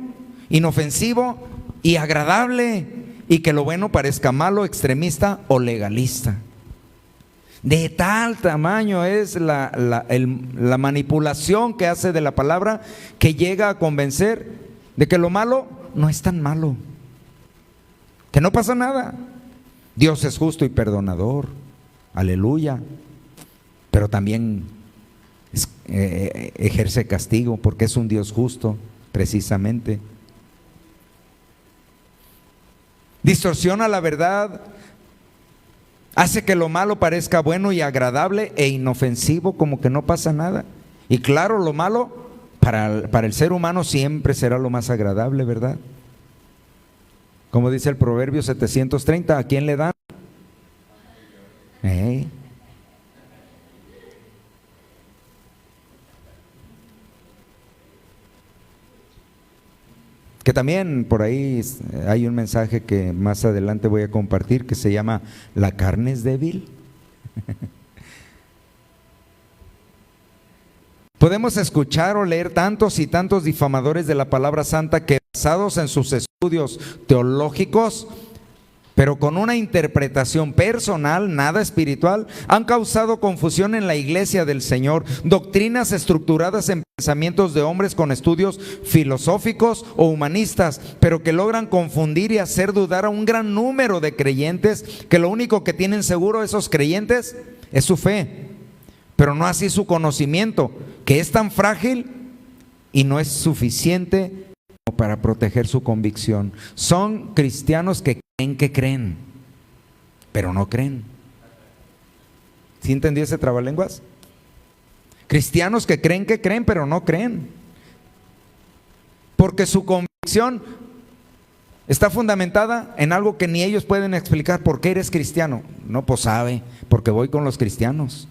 inofensivo y agradable, y que lo bueno parezca malo, extremista o legalista. De tal tamaño es la manipulación que hace de la palabra, que llega a convencer de que lo malo no es tan malo, que no pasa nada. Dios es justo y perdonador, aleluya, pero también ejerce castigo porque es un Dios justo, precisamente. Distorsiona la verdad, hace que lo malo parezca bueno y agradable e inofensivo, como que no pasa nada. Y claro, lo malo para el ser humano siempre será lo más agradable, ¿verdad? Como dice el Proverbio 730, ¿a quién le dan? Que también por ahí hay un mensaje que más adelante voy a compartir, que se llama "La carne es débil". Podemos escuchar o leer tantos y tantos difamadores de la palabra santa que, basados en sus estudios teológicos, pero con una interpretación personal, nada espiritual, han causado confusión en la iglesia del Señor. Doctrinas estructuradas en pensamientos de hombres con estudios filosóficos o humanistas, pero que logran confundir y hacer dudar a un gran número de creyentes, que lo único que tienen seguro esos creyentes es su fe, pero no así su conocimiento, que es tan frágil y no es suficiente para proteger su convicción. Son cristianos que creen, pero no creen. ¿Sí entendió ese trabalenguas? Cristianos que creen, pero no creen, porque su convicción está fundamentada en algo que ni ellos pueden explicar. ¿Por qué eres cristiano? No, pues sabe, porque voy con los cristianos.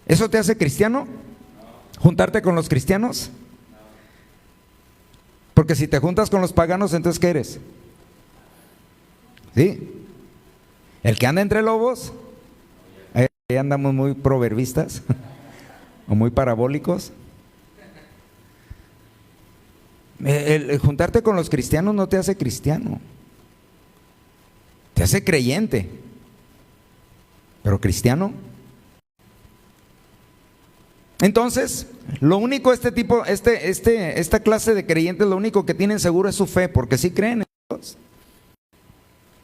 ¿Eso te hace cristiano? ¿Juntarte con los cristianos? Porque si te juntas con los paganos, entonces ¿qué eres? ¿Sí? El que anda entre lobos, ahí andamos muy proverbistas o muy parabólicos. El juntarte con los cristianos no te hace cristiano, te hace creyente, pero cristiano. Entonces, lo único, esta clase de creyentes, lo único que tienen seguro es su fe, porque sí creen en Dios,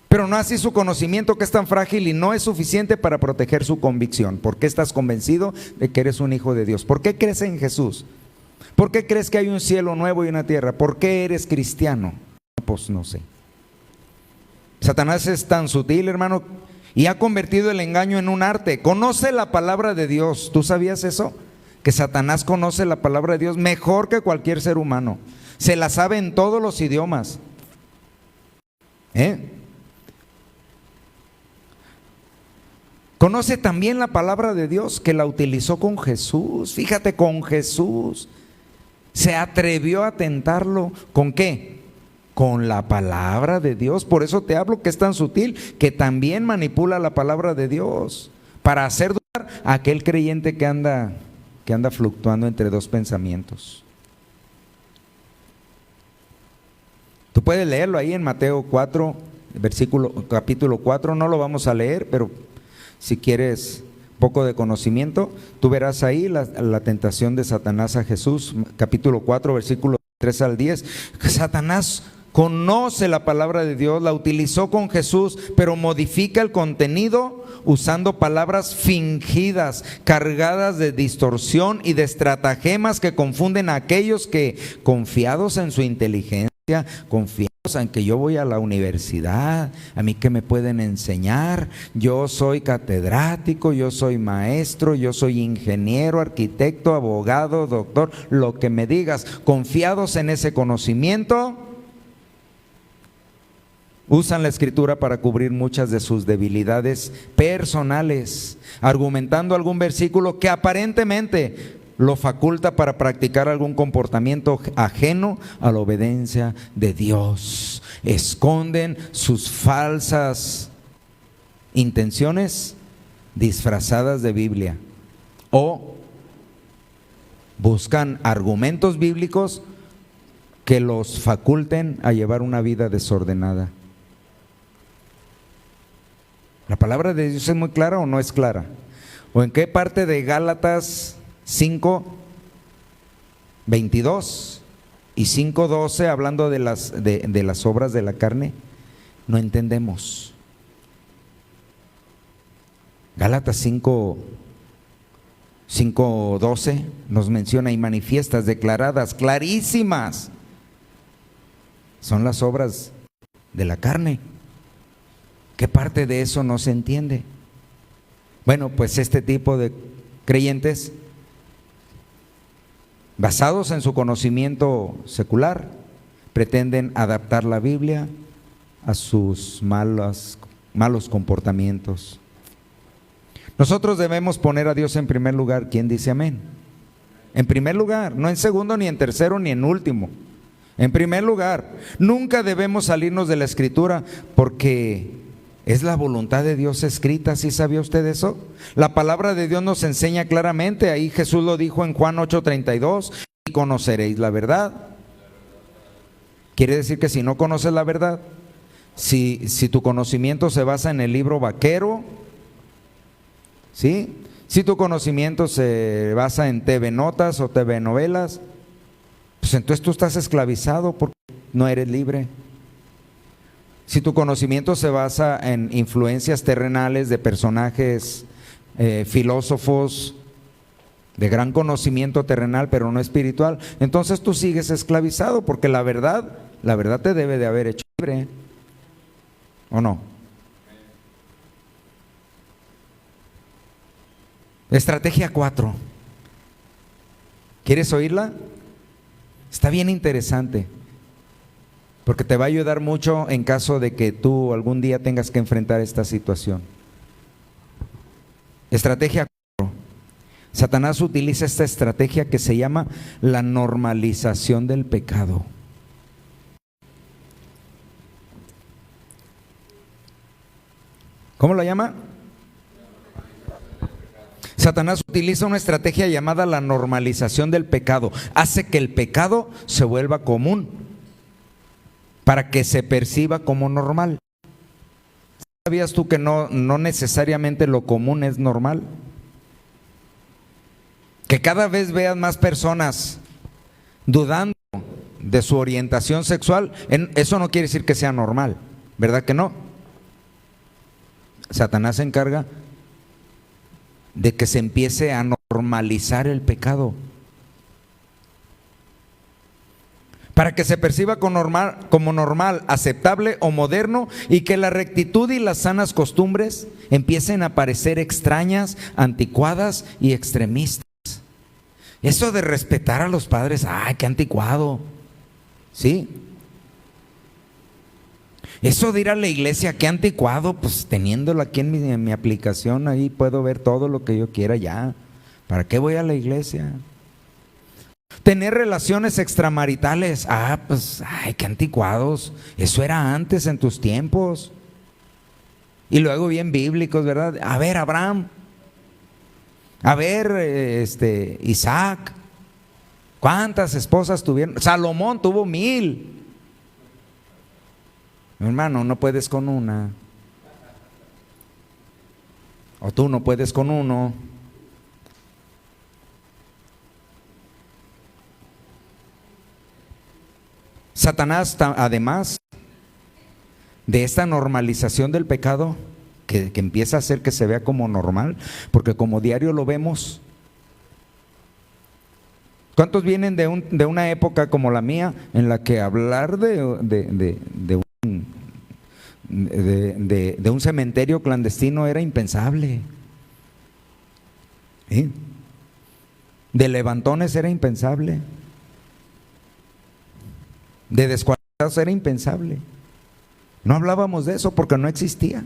pero no así su conocimiento, que es tan frágil y no es suficiente para proteger su convicción. ¿Por qué estás convencido de que eres un hijo de Dios? ¿Por qué crees en Jesús? ¿Por qué crees que hay un cielo nuevo y una tierra? ¿Por qué eres cristiano? Pues no sé. Satanás es tan sutil, hermano, y ha convertido el engaño en un arte. Conoce la palabra de Dios. ¿Tú sabías eso? Que Satanás conoce la palabra de Dios mejor que cualquier ser humano. Se la sabe en todos los idiomas. Conoce también la palabra de Dios, que la utilizó con Jesús. Fíjate, con Jesús. Se atrevió a tentarlo. ¿Con qué? Con la palabra de Dios. Por eso te hablo que es tan sutil, que también manipula la palabra de Dios para hacer dudar a aquel creyente que anda fluctuando entre dos pensamientos. Tú puedes leerlo ahí en Mateo 4, capítulo 4, no lo vamos a leer, pero si quieres poco de conocimiento, tú verás ahí la tentación de Satanás a Jesús, capítulo 4, versículos 3 al 10. Satanás conoce la palabra de Dios, la utilizó con Jesús, pero modifica el contenido usando palabras fingidas, cargadas de distorsión y de estratagemas que confunden a aquellos que, confiados en su inteligencia, confiados en que yo voy a la universidad, a mí que me pueden enseñar, yo soy catedrático, yo soy maestro, yo soy ingeniero, arquitecto, abogado, doctor, lo que me digas, confiados en ese conocimiento, usan la escritura para cubrir muchas de sus debilidades personales, argumentando algún versículo que aparentemente lo faculta para practicar algún comportamiento ajeno a la obediencia de Dios. Esconden sus falsas intenciones disfrazadas de Biblia o buscan argumentos bíblicos que los faculten a llevar una vida desordenada. ¿La palabra de Dios es muy clara o no es clara? ¿O en qué parte de Gálatas 5:22 y 5:12, hablando de las obras de la carne, no entendemos? Gálatas 5:12 nos menciona: y manifiestas, declaradas, clarísimas, son las obras de la carne. ¿Qué parte de eso no se entiende? Bueno, pues este tipo de creyentes, basados en su conocimiento secular, pretenden adaptar la Biblia a sus malos comportamientos. Nosotros debemos poner a Dios en primer lugar. ¿Quién dice amén? En primer lugar, no en segundo, ni en tercero, ni en último. En primer lugar, nunca debemos salirnos de la Escritura, porque es la voluntad de Dios escrita. ¿Sí sabía usted eso? La palabra de Dios nos enseña claramente. Ahí Jesús lo dijo en Juan 8:32: y conoceréis la verdad. Quiere decir que si no conoces la verdad, si tu conocimiento se basa en el libro vaquero, ¿sí? Si tu conocimiento se basa en TV Notas o TV Novelas, pues entonces tú estás esclavizado porque no eres libre. Si tu conocimiento se basa en influencias terrenales de personajes, filósofos de gran conocimiento terrenal pero no espiritual, entonces tú sigues esclavizado, porque la verdad te debe de haber hecho libre, ¿o no? Estrategia 4. ¿Quieres oírla? Está bien interesante, porque te va a ayudar mucho en caso de que tú algún día tengas que enfrentar esta situación. Estrategia 4. Satanás utiliza esta estrategia que se llama la normalización del pecado. ¿Cómo la llama? Satanás utiliza una estrategia llamada la normalización del pecado. Hace que el pecado se vuelva común para que se perciba como normal. ¿Sabías tú que no necesariamente lo común es normal? Que cada vez veas más personas dudando de su orientación sexual, eso no quiere decir que sea normal, ¿verdad que no? Satanás se encarga de que se empiece a normalizar el pecado, para que se perciba como normal, aceptable o moderno, y que la rectitud y las sanas costumbres empiecen a parecer extrañas, anticuadas y extremistas. Eso de respetar a los padres, ¡ay, qué anticuado! ¿Sí? Eso de ir a la iglesia, qué anticuado. Pues teniéndolo aquí en mi aplicación, ahí puedo ver todo lo que yo quiera ya. ¿Para qué voy a la iglesia? Tener relaciones extramaritales, pues, ay, qué anticuados. Eso era antes, en tus tiempos. Y luego bien bíblicos, ¿verdad? A ver, Abraham. A ver, Isaac. ¿Cuántas esposas tuvieron? Salomón tuvo 1000. Mi hermano, no puedes con una. O tú no puedes con uno. Satanás, además de esta normalización del pecado, que empieza a hacer que se vea como normal, porque como diario lo vemos. ¿Cuántos vienen de una época como la mía, en la que hablar de un cementerio clandestino era impensable? ¿Sí? De levantones era impensable. De descuartizados era impensable. No hablábamos de eso porque no existía.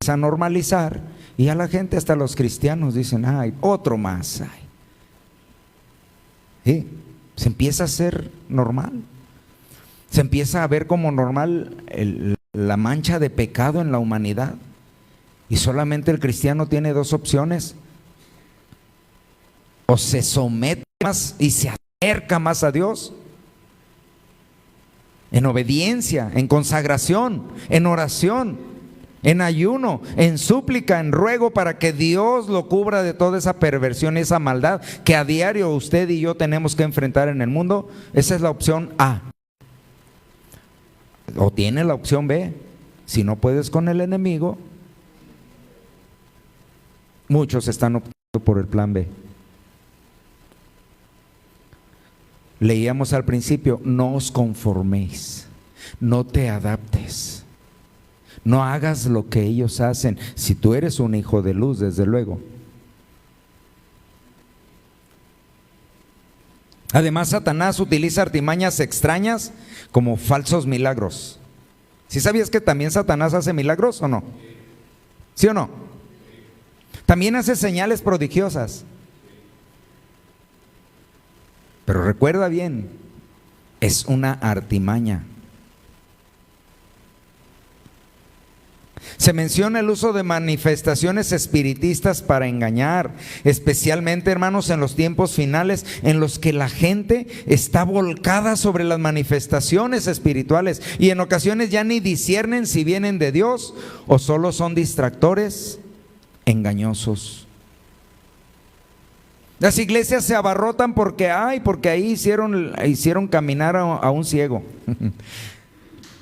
Se empieza a normalizar y a la gente, hasta los cristianos, dicen, ay, otro más. Ay. ¿Sí? Se empieza a hacer normal. Se empieza a ver como normal la mancha de pecado en la humanidad. Y solamente el cristiano tiene dos opciones: o se somete más y se acerca más a Dios, en obediencia, en consagración, en oración, en ayuno, en súplica, en ruego, para que Dios lo cubra de toda esa perversión y esa maldad que a diario usted y yo tenemos que enfrentar en el mundo. Esa es la opción A. O tiene la opción B. Si no puedes con el enemigo, muchos están optando por el plan B. Leíamos al principio, no os conforméis, no te adaptes, no hagas lo que ellos hacen, si tú eres un hijo de luz, desde luego. Además, Satanás utiliza artimañas extrañas como falsos milagros. ¿Sí sabías que también Satanás hace milagros o no? ¿Sí o no? También hace señales prodigiosas. Pero recuerda bien, es una artimaña. Se menciona el uso de manifestaciones espiritistas para engañar, especialmente, hermanos, en los tiempos finales en los que la gente está volcada sobre las manifestaciones espirituales y en ocasiones ya ni disciernen si vienen de Dios o solo son distractores engañosos. Las iglesias se abarrotan porque ahí hicieron caminar a un ciego.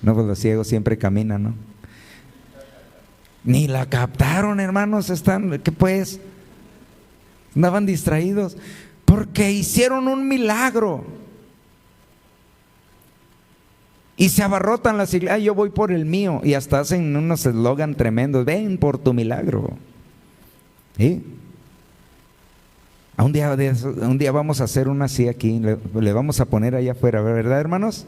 No, pues los ciegos siempre caminan, ¿no? Ni la captaron, hermanos, ¿qué pues? Andaban distraídos porque hicieron un milagro. Y se abarrotan las iglesias, yo voy por el mío, y hasta hacen unos eslogan tremendos, ven por tu milagro. ¿Sí? Un día vamos a hacer una así aquí, le vamos a poner allá afuera, ¿verdad, hermanos?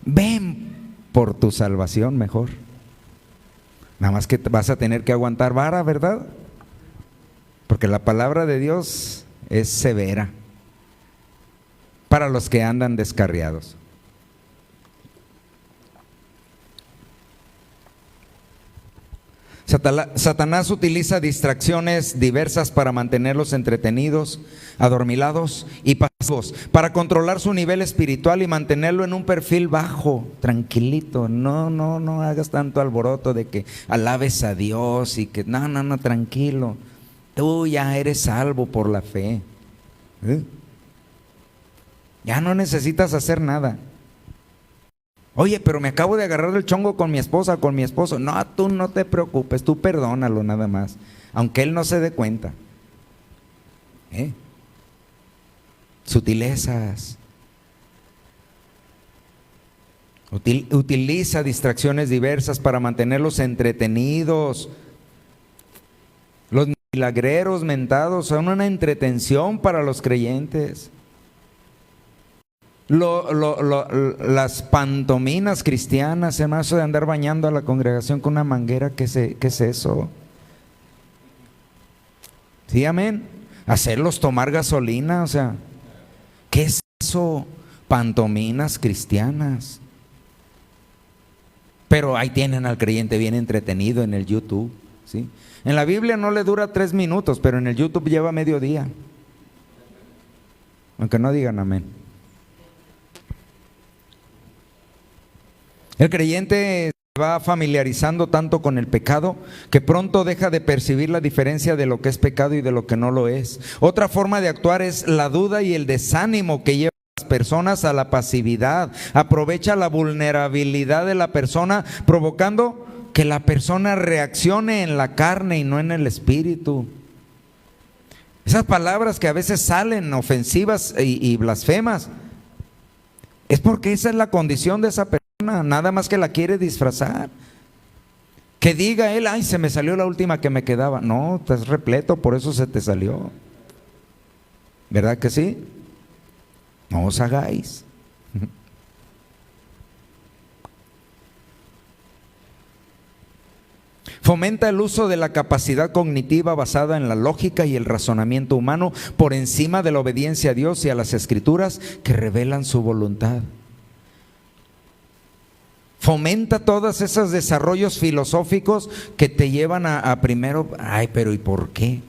Ven por tu salvación mejor. Nada más que vas a tener que aguantar vara, ¿verdad? Porque la palabra de Dios es severa para los que andan descarriados. Satanás utiliza distracciones diversas para mantenerlos entretenidos, adormilados y pasivos, para controlar su nivel espiritual y mantenerlo en un perfil bajo, tranquilito. No hagas tanto alboroto de que alabes a Dios y que no, tranquilo. Tú ya eres salvo por la fe. Ya no necesitas hacer nada. Oye, pero me acabo de agarrar el chongo con mi esposa, con mi esposo. No, tú no te preocupes, tú perdónalo nada más, aunque él no se dé cuenta. Sutilezas. Utiliza distracciones diversas para mantenerlos entretenidos. Los milagreros mentados son una entretención para los creyentes. Las pantominas cristianas, hermano, eso de andar bañando a la congregación con una manguera, ¿qué es eso? Sí, amén. Hacerlos tomar gasolina, o sea, ¿qué es eso? Pantominas cristianas. Pero ahí tienen al creyente bien entretenido en el YouTube, ¿sí? En la Biblia no le dura 3 minutos, pero en el YouTube lleva medio día. Aunque no digan amén. El creyente se va familiarizando tanto con el pecado que pronto deja de percibir la diferencia de lo que es pecado y de lo que no lo es. Otra forma de actuar es la duda y el desánimo que lleva a las personas a la pasividad. Aprovecha la vulnerabilidad de la persona, provocando que la persona reaccione en la carne y no en el espíritu. Esas palabras que a veces salen ofensivas y blasfemas, es porque esa es la condición de esa persona. Nada más que la quiere disfrazar. Que diga él, ay, se me salió la última que me quedaba. No, estás repleto, por eso se te salió. ¿Verdad que sí? No os hagáis. Fomenta el uso de la capacidad cognitiva basada en la lógica y el razonamiento humano por encima de la obediencia a Dios y a las Escrituras que revelan su voluntad. Fomenta todos esos desarrollos filosóficos que te llevan a primero, pero ¿y por qué?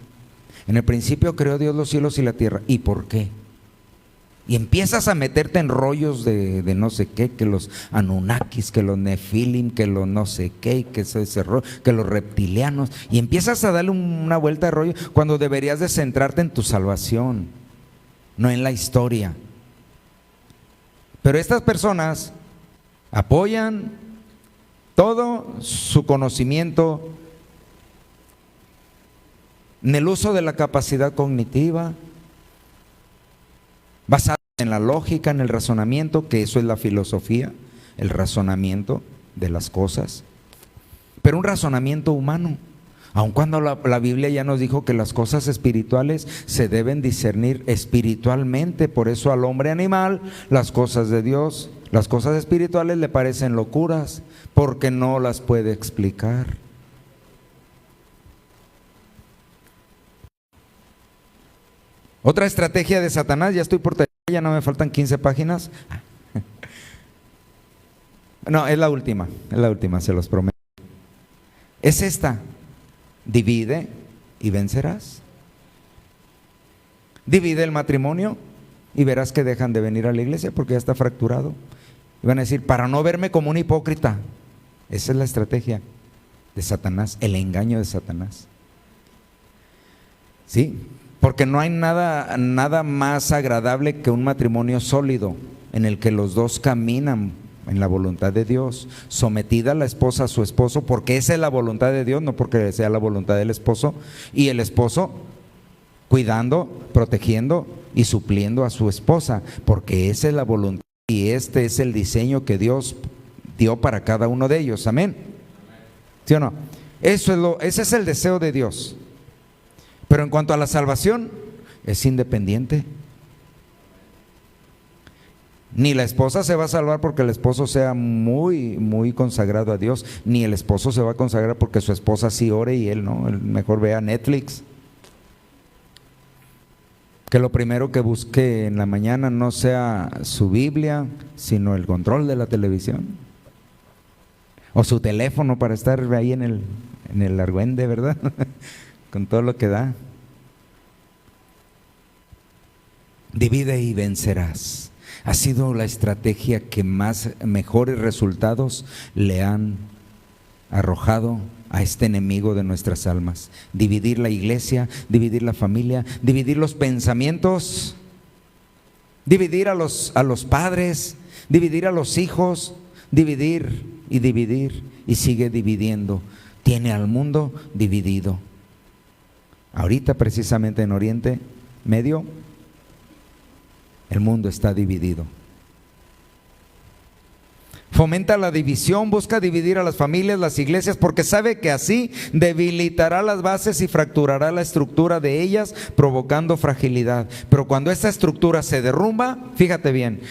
En el principio creó Dios los cielos y la tierra, ¿y por qué? Y empiezas a meterte en rollos de no sé qué, que los Anunnakis, que los Nefilim, que los no sé qué, que los reptilianos, y empiezas a darle una vuelta de rollo cuando deberías de centrarte en tu salvación, no en la historia. Pero estas personas apoyan todo su conocimiento en el uso de la capacidad cognitiva, basada en la lógica, en el razonamiento, que eso es la filosofía, el razonamiento de las cosas, pero un razonamiento humano, aun cuando la Biblia ya nos dijo que las cosas espirituales se deben discernir espiritualmente. Por eso al hombre animal las cosas de Dios, las cosas espirituales le parecen locuras, porque no las puede explicar. Otra estrategia de Satanás, ya estoy por terminar, ya no me faltan 15 páginas. No, es la última, se los prometo. Es esta: divide y vencerás. Divide el matrimonio y verás que dejan de venir a la iglesia porque ya está fracturado. Y van a decir, para no verme como un hipócrita. Esa es la estrategia de Satanás, el engaño de Satanás. ¿Sí? Porque no hay nada más agradable que un matrimonio sólido en el que los dos caminan en la voluntad de Dios, sometida la esposa a su esposo, porque esa es la voluntad de Dios, no porque sea la voluntad del esposo, y el esposo cuidando, protegiendo y supliendo a su esposa, porque esa es la voluntad y este es el diseño que Dios dio para cada uno de ellos. Amén. ¿Sí o no? Ese es el deseo de Dios. Pero en cuanto a la salvación, es independiente. Ni la esposa se va a salvar porque el esposo sea muy, muy consagrado a Dios, ni el esposo se va a consagrar porque su esposa sí ore y él no, él mejor vea Netflix. Que lo primero que busque en la mañana no sea su Biblia, sino el control de la televisión. O su teléfono para estar ahí en el argüende, ¿verdad? Con todo lo que da. Divide y vencerás. Ha sido la estrategia que mejores resultados le han arrojado a este enemigo de nuestras almas. Dividir la iglesia, dividir la familia, dividir los pensamientos, dividir a los padres, dividir a los hijos, dividir y sigue dividiendo. Tiene al mundo dividido. Ahorita precisamente en Oriente Medio el mundo está dividido. Fomenta la división, busca dividir a las familias, las iglesias, porque sabe que así debilitará las bases y fracturará la estructura de ellas, provocando fragilidad. Pero cuando esta estructura se derrumba, fíjate bien,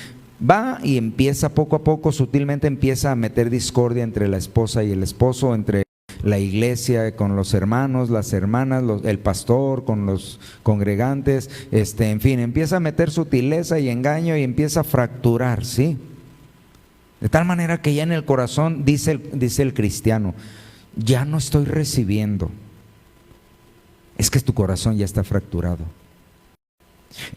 va y empieza poco a poco, sutilmente empieza a meter discordia entre la esposa y el esposo, entre la iglesia con los hermanos, las hermanas, el pastor con los congregantes, en fin, empieza a meter sutileza y engaño y empieza a fracturar, ¿sí? De tal manera que ya en el corazón dice el cristiano, ya no estoy recibiendo. Es que tu corazón ya está fracturado.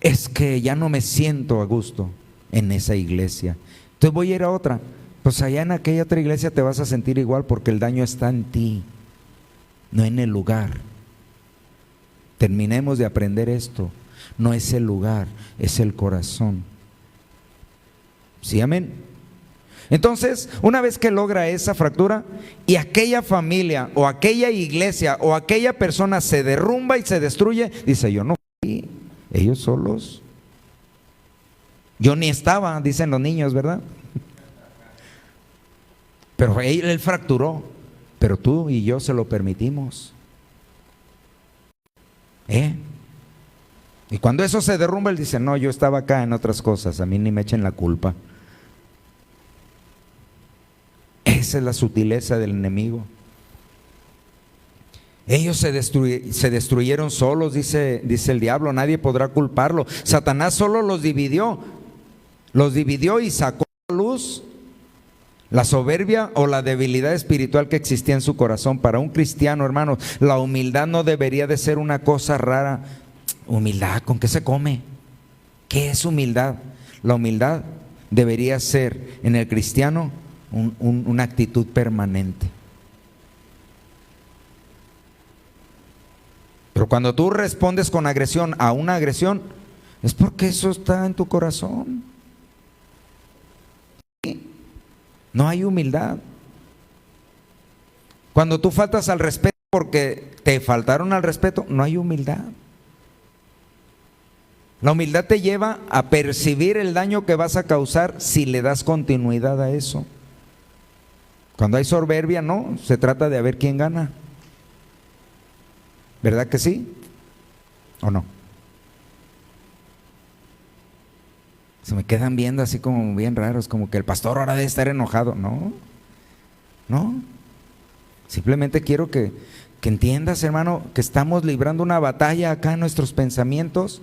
Es que ya no me siento a gusto en esa iglesia. Entonces voy a ir a otra. Pues allá en aquella otra iglesia te vas a sentir igual porque el daño está en ti, no en el lugar. Terminemos de aprender esto. No es el lugar, es el corazón. ¿Sí, amén? Entonces, una vez que logra esa fractura y aquella familia o aquella iglesia o aquella persona se derrumba y se destruye, dice, yo no fui, ellos solos. Yo ni estaba, dicen los niños, ¿verdad? Pero él fracturó, pero tú y yo se lo permitimos. Y cuando eso se derrumba, él dice, no, yo estaba acá en otras cosas, a mí ni me echen la culpa. Esa es la sutileza del enemigo. Ellos se destruyeron solos, dice el diablo, nadie podrá culparlo. Satanás solo los dividió y sacó a la luz la soberbia o la debilidad espiritual que existía en su corazón. Para un cristiano, hermanos, la humildad no debería de ser una cosa rara. Humildad, ¿con qué se come? ¿Qué es humildad? La humildad debería ser en el cristiano una actitud permanente. Pero cuando tú respondes con agresión a una agresión, es porque eso está en tu corazón. No hay humildad. Cuando tú faltas al respeto porque te faltaron al respeto, no hay humildad. La humildad te lleva a percibir el daño que vas a causar si le das continuidad a eso. Cuando hay soberbia, no, se trata de ver quién gana. ¿Verdad que sí? ¿O no? Se me quedan viendo así como bien raros, como que el pastor ahora debe estar enojado. No, no. Simplemente quiero que entiendas, hermano, que estamos librando una batalla acá en nuestros pensamientos,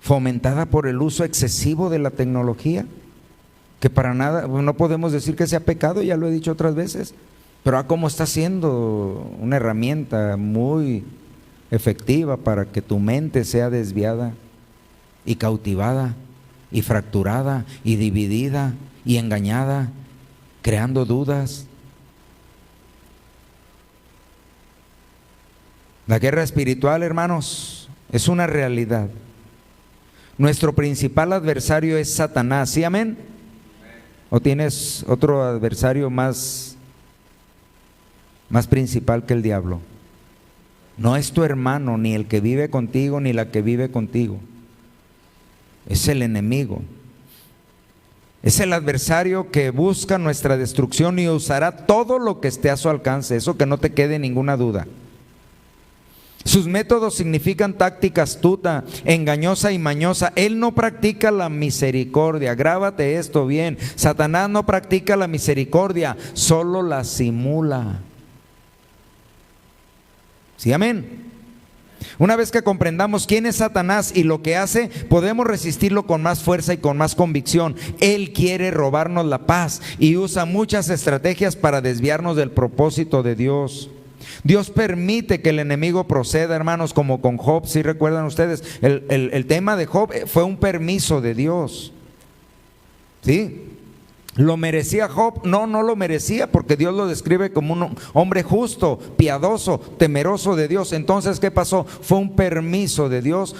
fomentada por el uso excesivo de la tecnología, que para nada, no podemos decir que sea pecado, ya lo he dicho otras veces, pero como está siendo una herramienta muy efectiva para que tu mente sea desviada y cautivada y fracturada y dividida y engañada, creando dudas. La guerra espiritual, hermanos, es una realidad. Nuestro principal adversario es Satanás, ¿sí, amén? ¿O tienes otro adversario más principal que el diablo? No es tu hermano, ni el que vive contigo, ni la que vive contigo. Es el enemigo. Es el adversario que busca nuestra destrucción y usará todo lo que esté a su alcance, eso que no te quede ninguna duda. Sus métodos significan táctica astuta, engañosa y mañosa. Él no practica la misericordia, grábate esto bien. Satanás no practica la misericordia, solo la simula. ¿Sí, amén? Una vez que comprendamos quién es Satanás y lo que hace, podemos resistirlo con más fuerza y con más convicción. Él quiere robarnos la paz y usa muchas estrategias para desviarnos del propósito de Dios. Dios permite que el enemigo proceda, hermanos, como con Job. ¿Sí recuerdan ustedes? El tema de Job fue un permiso de Dios. ¿Sí? ¿Lo merecía Job? No, no lo merecía, porque Dios lo describe como un hombre justo, piadoso, temeroso de Dios. Entonces, ¿qué pasó? Fue un permiso de Dios.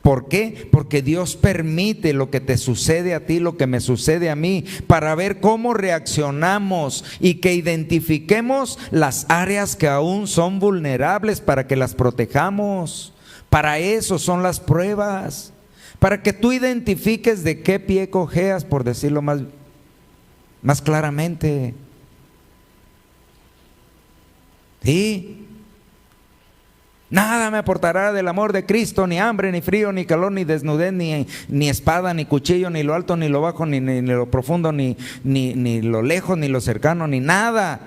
¿Por qué? Porque Dios permite lo que te sucede a ti, lo que me sucede a mí, para ver cómo reaccionamos y que identifiquemos las áreas que aún son vulnerables para que las protejamos. Para eso son las pruebas, para que tú identifiques de qué pie cojeas, por decirlo más claramente. ¿Sí? Nada me aportará del amor de Cristo, ni hambre, ni frío, ni calor, ni desnudez, ni espada, ni cuchillo, ni lo alto, ni lo bajo, ni lo profundo, ni lo lejos, ni lo cercano, ni nada.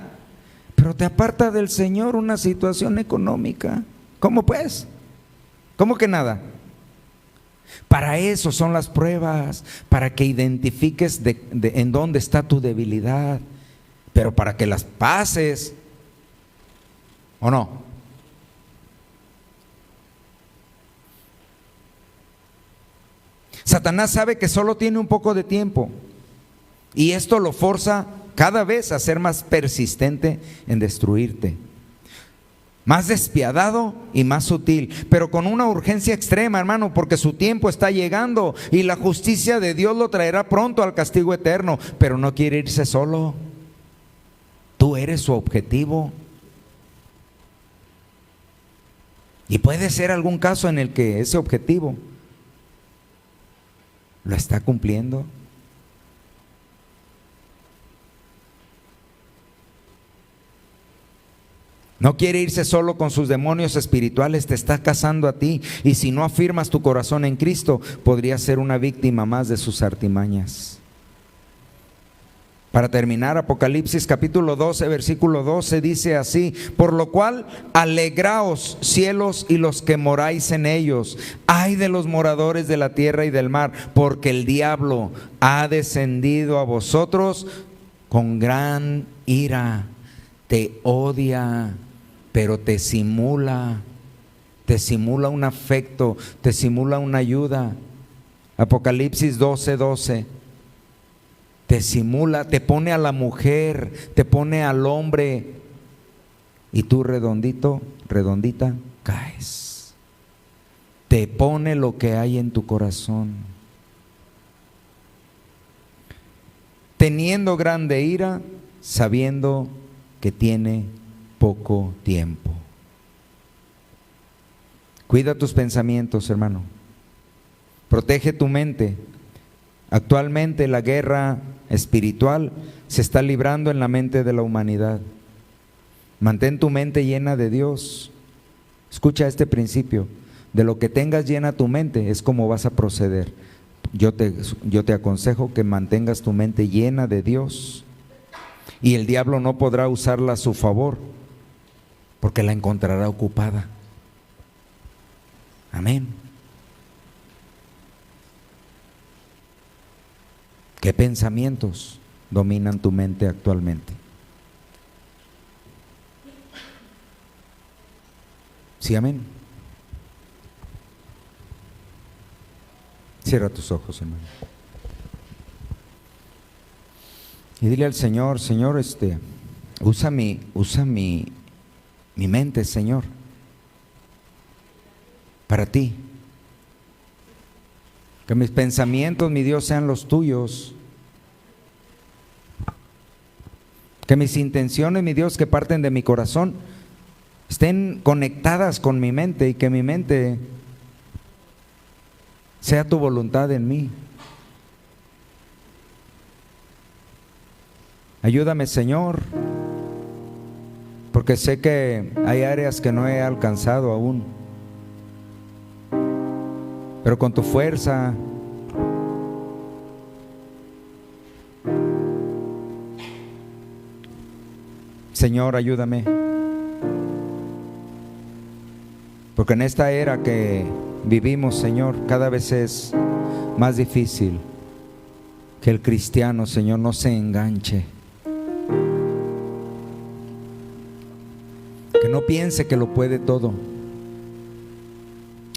Pero te aparta del Señor una situación económica. ¿Cómo pues? ¿Cómo que nada? Para eso son las pruebas, para que identifiques en dónde está tu debilidad, pero para que las pases, ¿o no? Satanás sabe que solo tiene un poco de tiempo y esto lo forza cada vez a ser más persistente en destruirte, más despiadado y más sutil, pero con una urgencia extrema, hermano, porque su tiempo está llegando y la justicia de Dios lo traerá pronto al castigo eterno, pero no quiere irse solo. Tú eres su objetivo. Y puede ser algún caso en el que ese objetivo lo está cumpliendo. No quiere irse solo con sus demonios espirituales, te está cazando a ti, y si no afirmas tu corazón en Cristo, podrías ser una víctima más de sus artimañas. Para terminar, Apocalipsis capítulo 12, versículo 12 dice así: por lo cual, alegraos cielos y los que moráis en ellos. Ay de los moradores de la tierra y del mar, porque el diablo ha descendido a vosotros con gran ira. Te odia, pero te simula un afecto, te simula una ayuda. Apocalipsis 12, 12. Te simula, te pone a la mujer, te pone al hombre, y tú redondita, caes. Te pone lo que hay en tu corazón. Teniendo grande ira, sabiendo que tiene poco tiempo. Cuida tus pensamientos, hermano. Protege tu mente. Actualmente la guerra espiritual se está librando en la mente de la humanidad. Mantén tu mente llena de Dios. Escucha este principio: de lo que tengas llena tu mente es como vas a proceder. Yo te aconsejo que mantengas tu mente llena de Dios, y el diablo no podrá usarla a su favor, porque la encontrará ocupada. Amén. ¿Qué pensamientos dominan tu mente actualmente? Sí, amén. Cierra tus ojos, hermano. Y dile al Señor: Señor, usa mi mente, Señor, para ti. Que mis pensamientos, mi Dios, sean los tuyos. Que mis intenciones, mi Dios, que parten de mi corazón, estén conectadas con mi mente, y que mi mente sea tu voluntad en mí. Ayúdame, Señor, porque sé que hay áreas que no he alcanzado aún, pero con tu fuerza, Señor, ayúdame. Porque en esta era que vivimos, Señor, cada vez es más difícil que el cristiano, Señor, no se enganche. Que no piense que lo puede todo.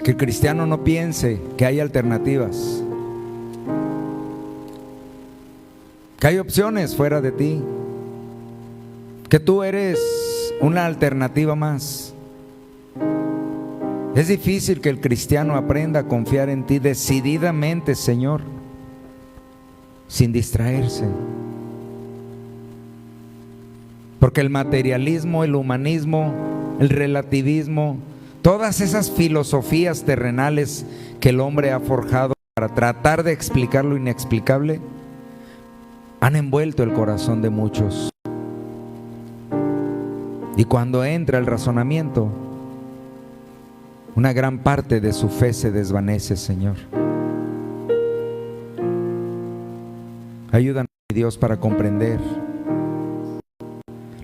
Que el cristiano no piense que hay alternativas, que hay opciones fuera de ti, que tú eres una alternativa más. Es difícil que el cristiano aprenda a confiar en ti decididamente, Señor, sin distraerse. Porque el materialismo, el humanismo, el relativismo, todas esas filosofías terrenales que el hombre ha forjado para tratar de explicar lo inexplicable, han envuelto el corazón de muchos. Y cuando entra el razonamiento, una gran parte de su fe se desvanece, Señor. Ayúdanos, Dios, para comprender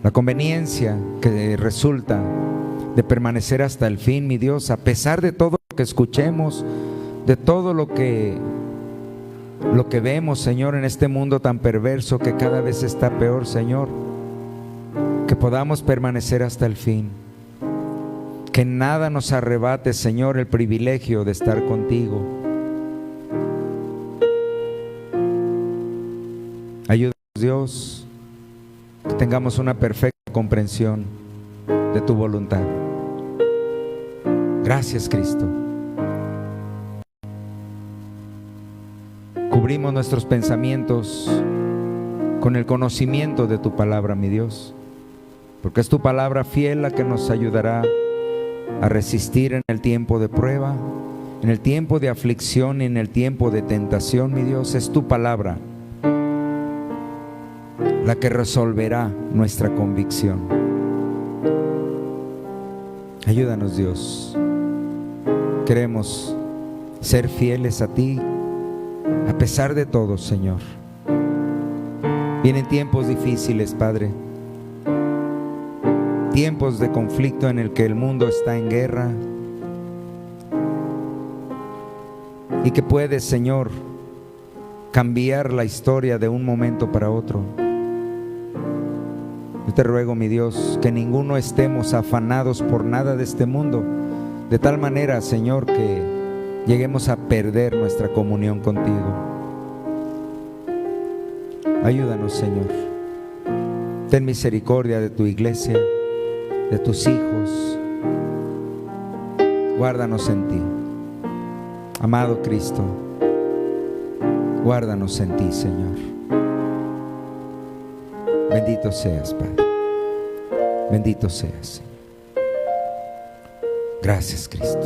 la conveniencia que resulta de permanecer hasta el fin, mi Dios, a pesar de todo lo que escuchemos, de todo lo que vemos, Señor, en este mundo tan perverso que cada vez está peor, Señor. Que podamos permanecer hasta el fin. Que nada nos arrebate, Señor, el privilegio de estar contigo. Ayúdanos, Dios, que tengamos una perfecta comprensión de tu voluntad. Gracias, Cristo. Cubrimos nuestros pensamientos con el conocimiento de tu palabra, mi Dios, porque es tu palabra fiel la que nos ayudará a resistir en el tiempo de prueba, en el tiempo de aflicción y en el tiempo de tentación, mi Dios. Es tu palabra la que resolverá nuestra convicción. Ayúdanos, Dios. Queremos ser fieles a ti a pesar de todo, Señor. Vienen tiempos difíciles, Padre. Tiempos de conflicto en el que el mundo está en guerra. Y que puedes, Señor, cambiar la historia de un momento para otro. Yo te ruego, mi Dios, que ninguno estemos afanados por nada de este mundo, de tal manera, Señor, que lleguemos a perder nuestra comunión contigo. Ayúdanos, Señor. Ten misericordia de tu iglesia, de tus hijos. Guárdanos en ti. Amado Cristo, guárdanos en ti, Señor. Bendito seas, Padre. Bendito seas, Señor. Gracias, Cristo.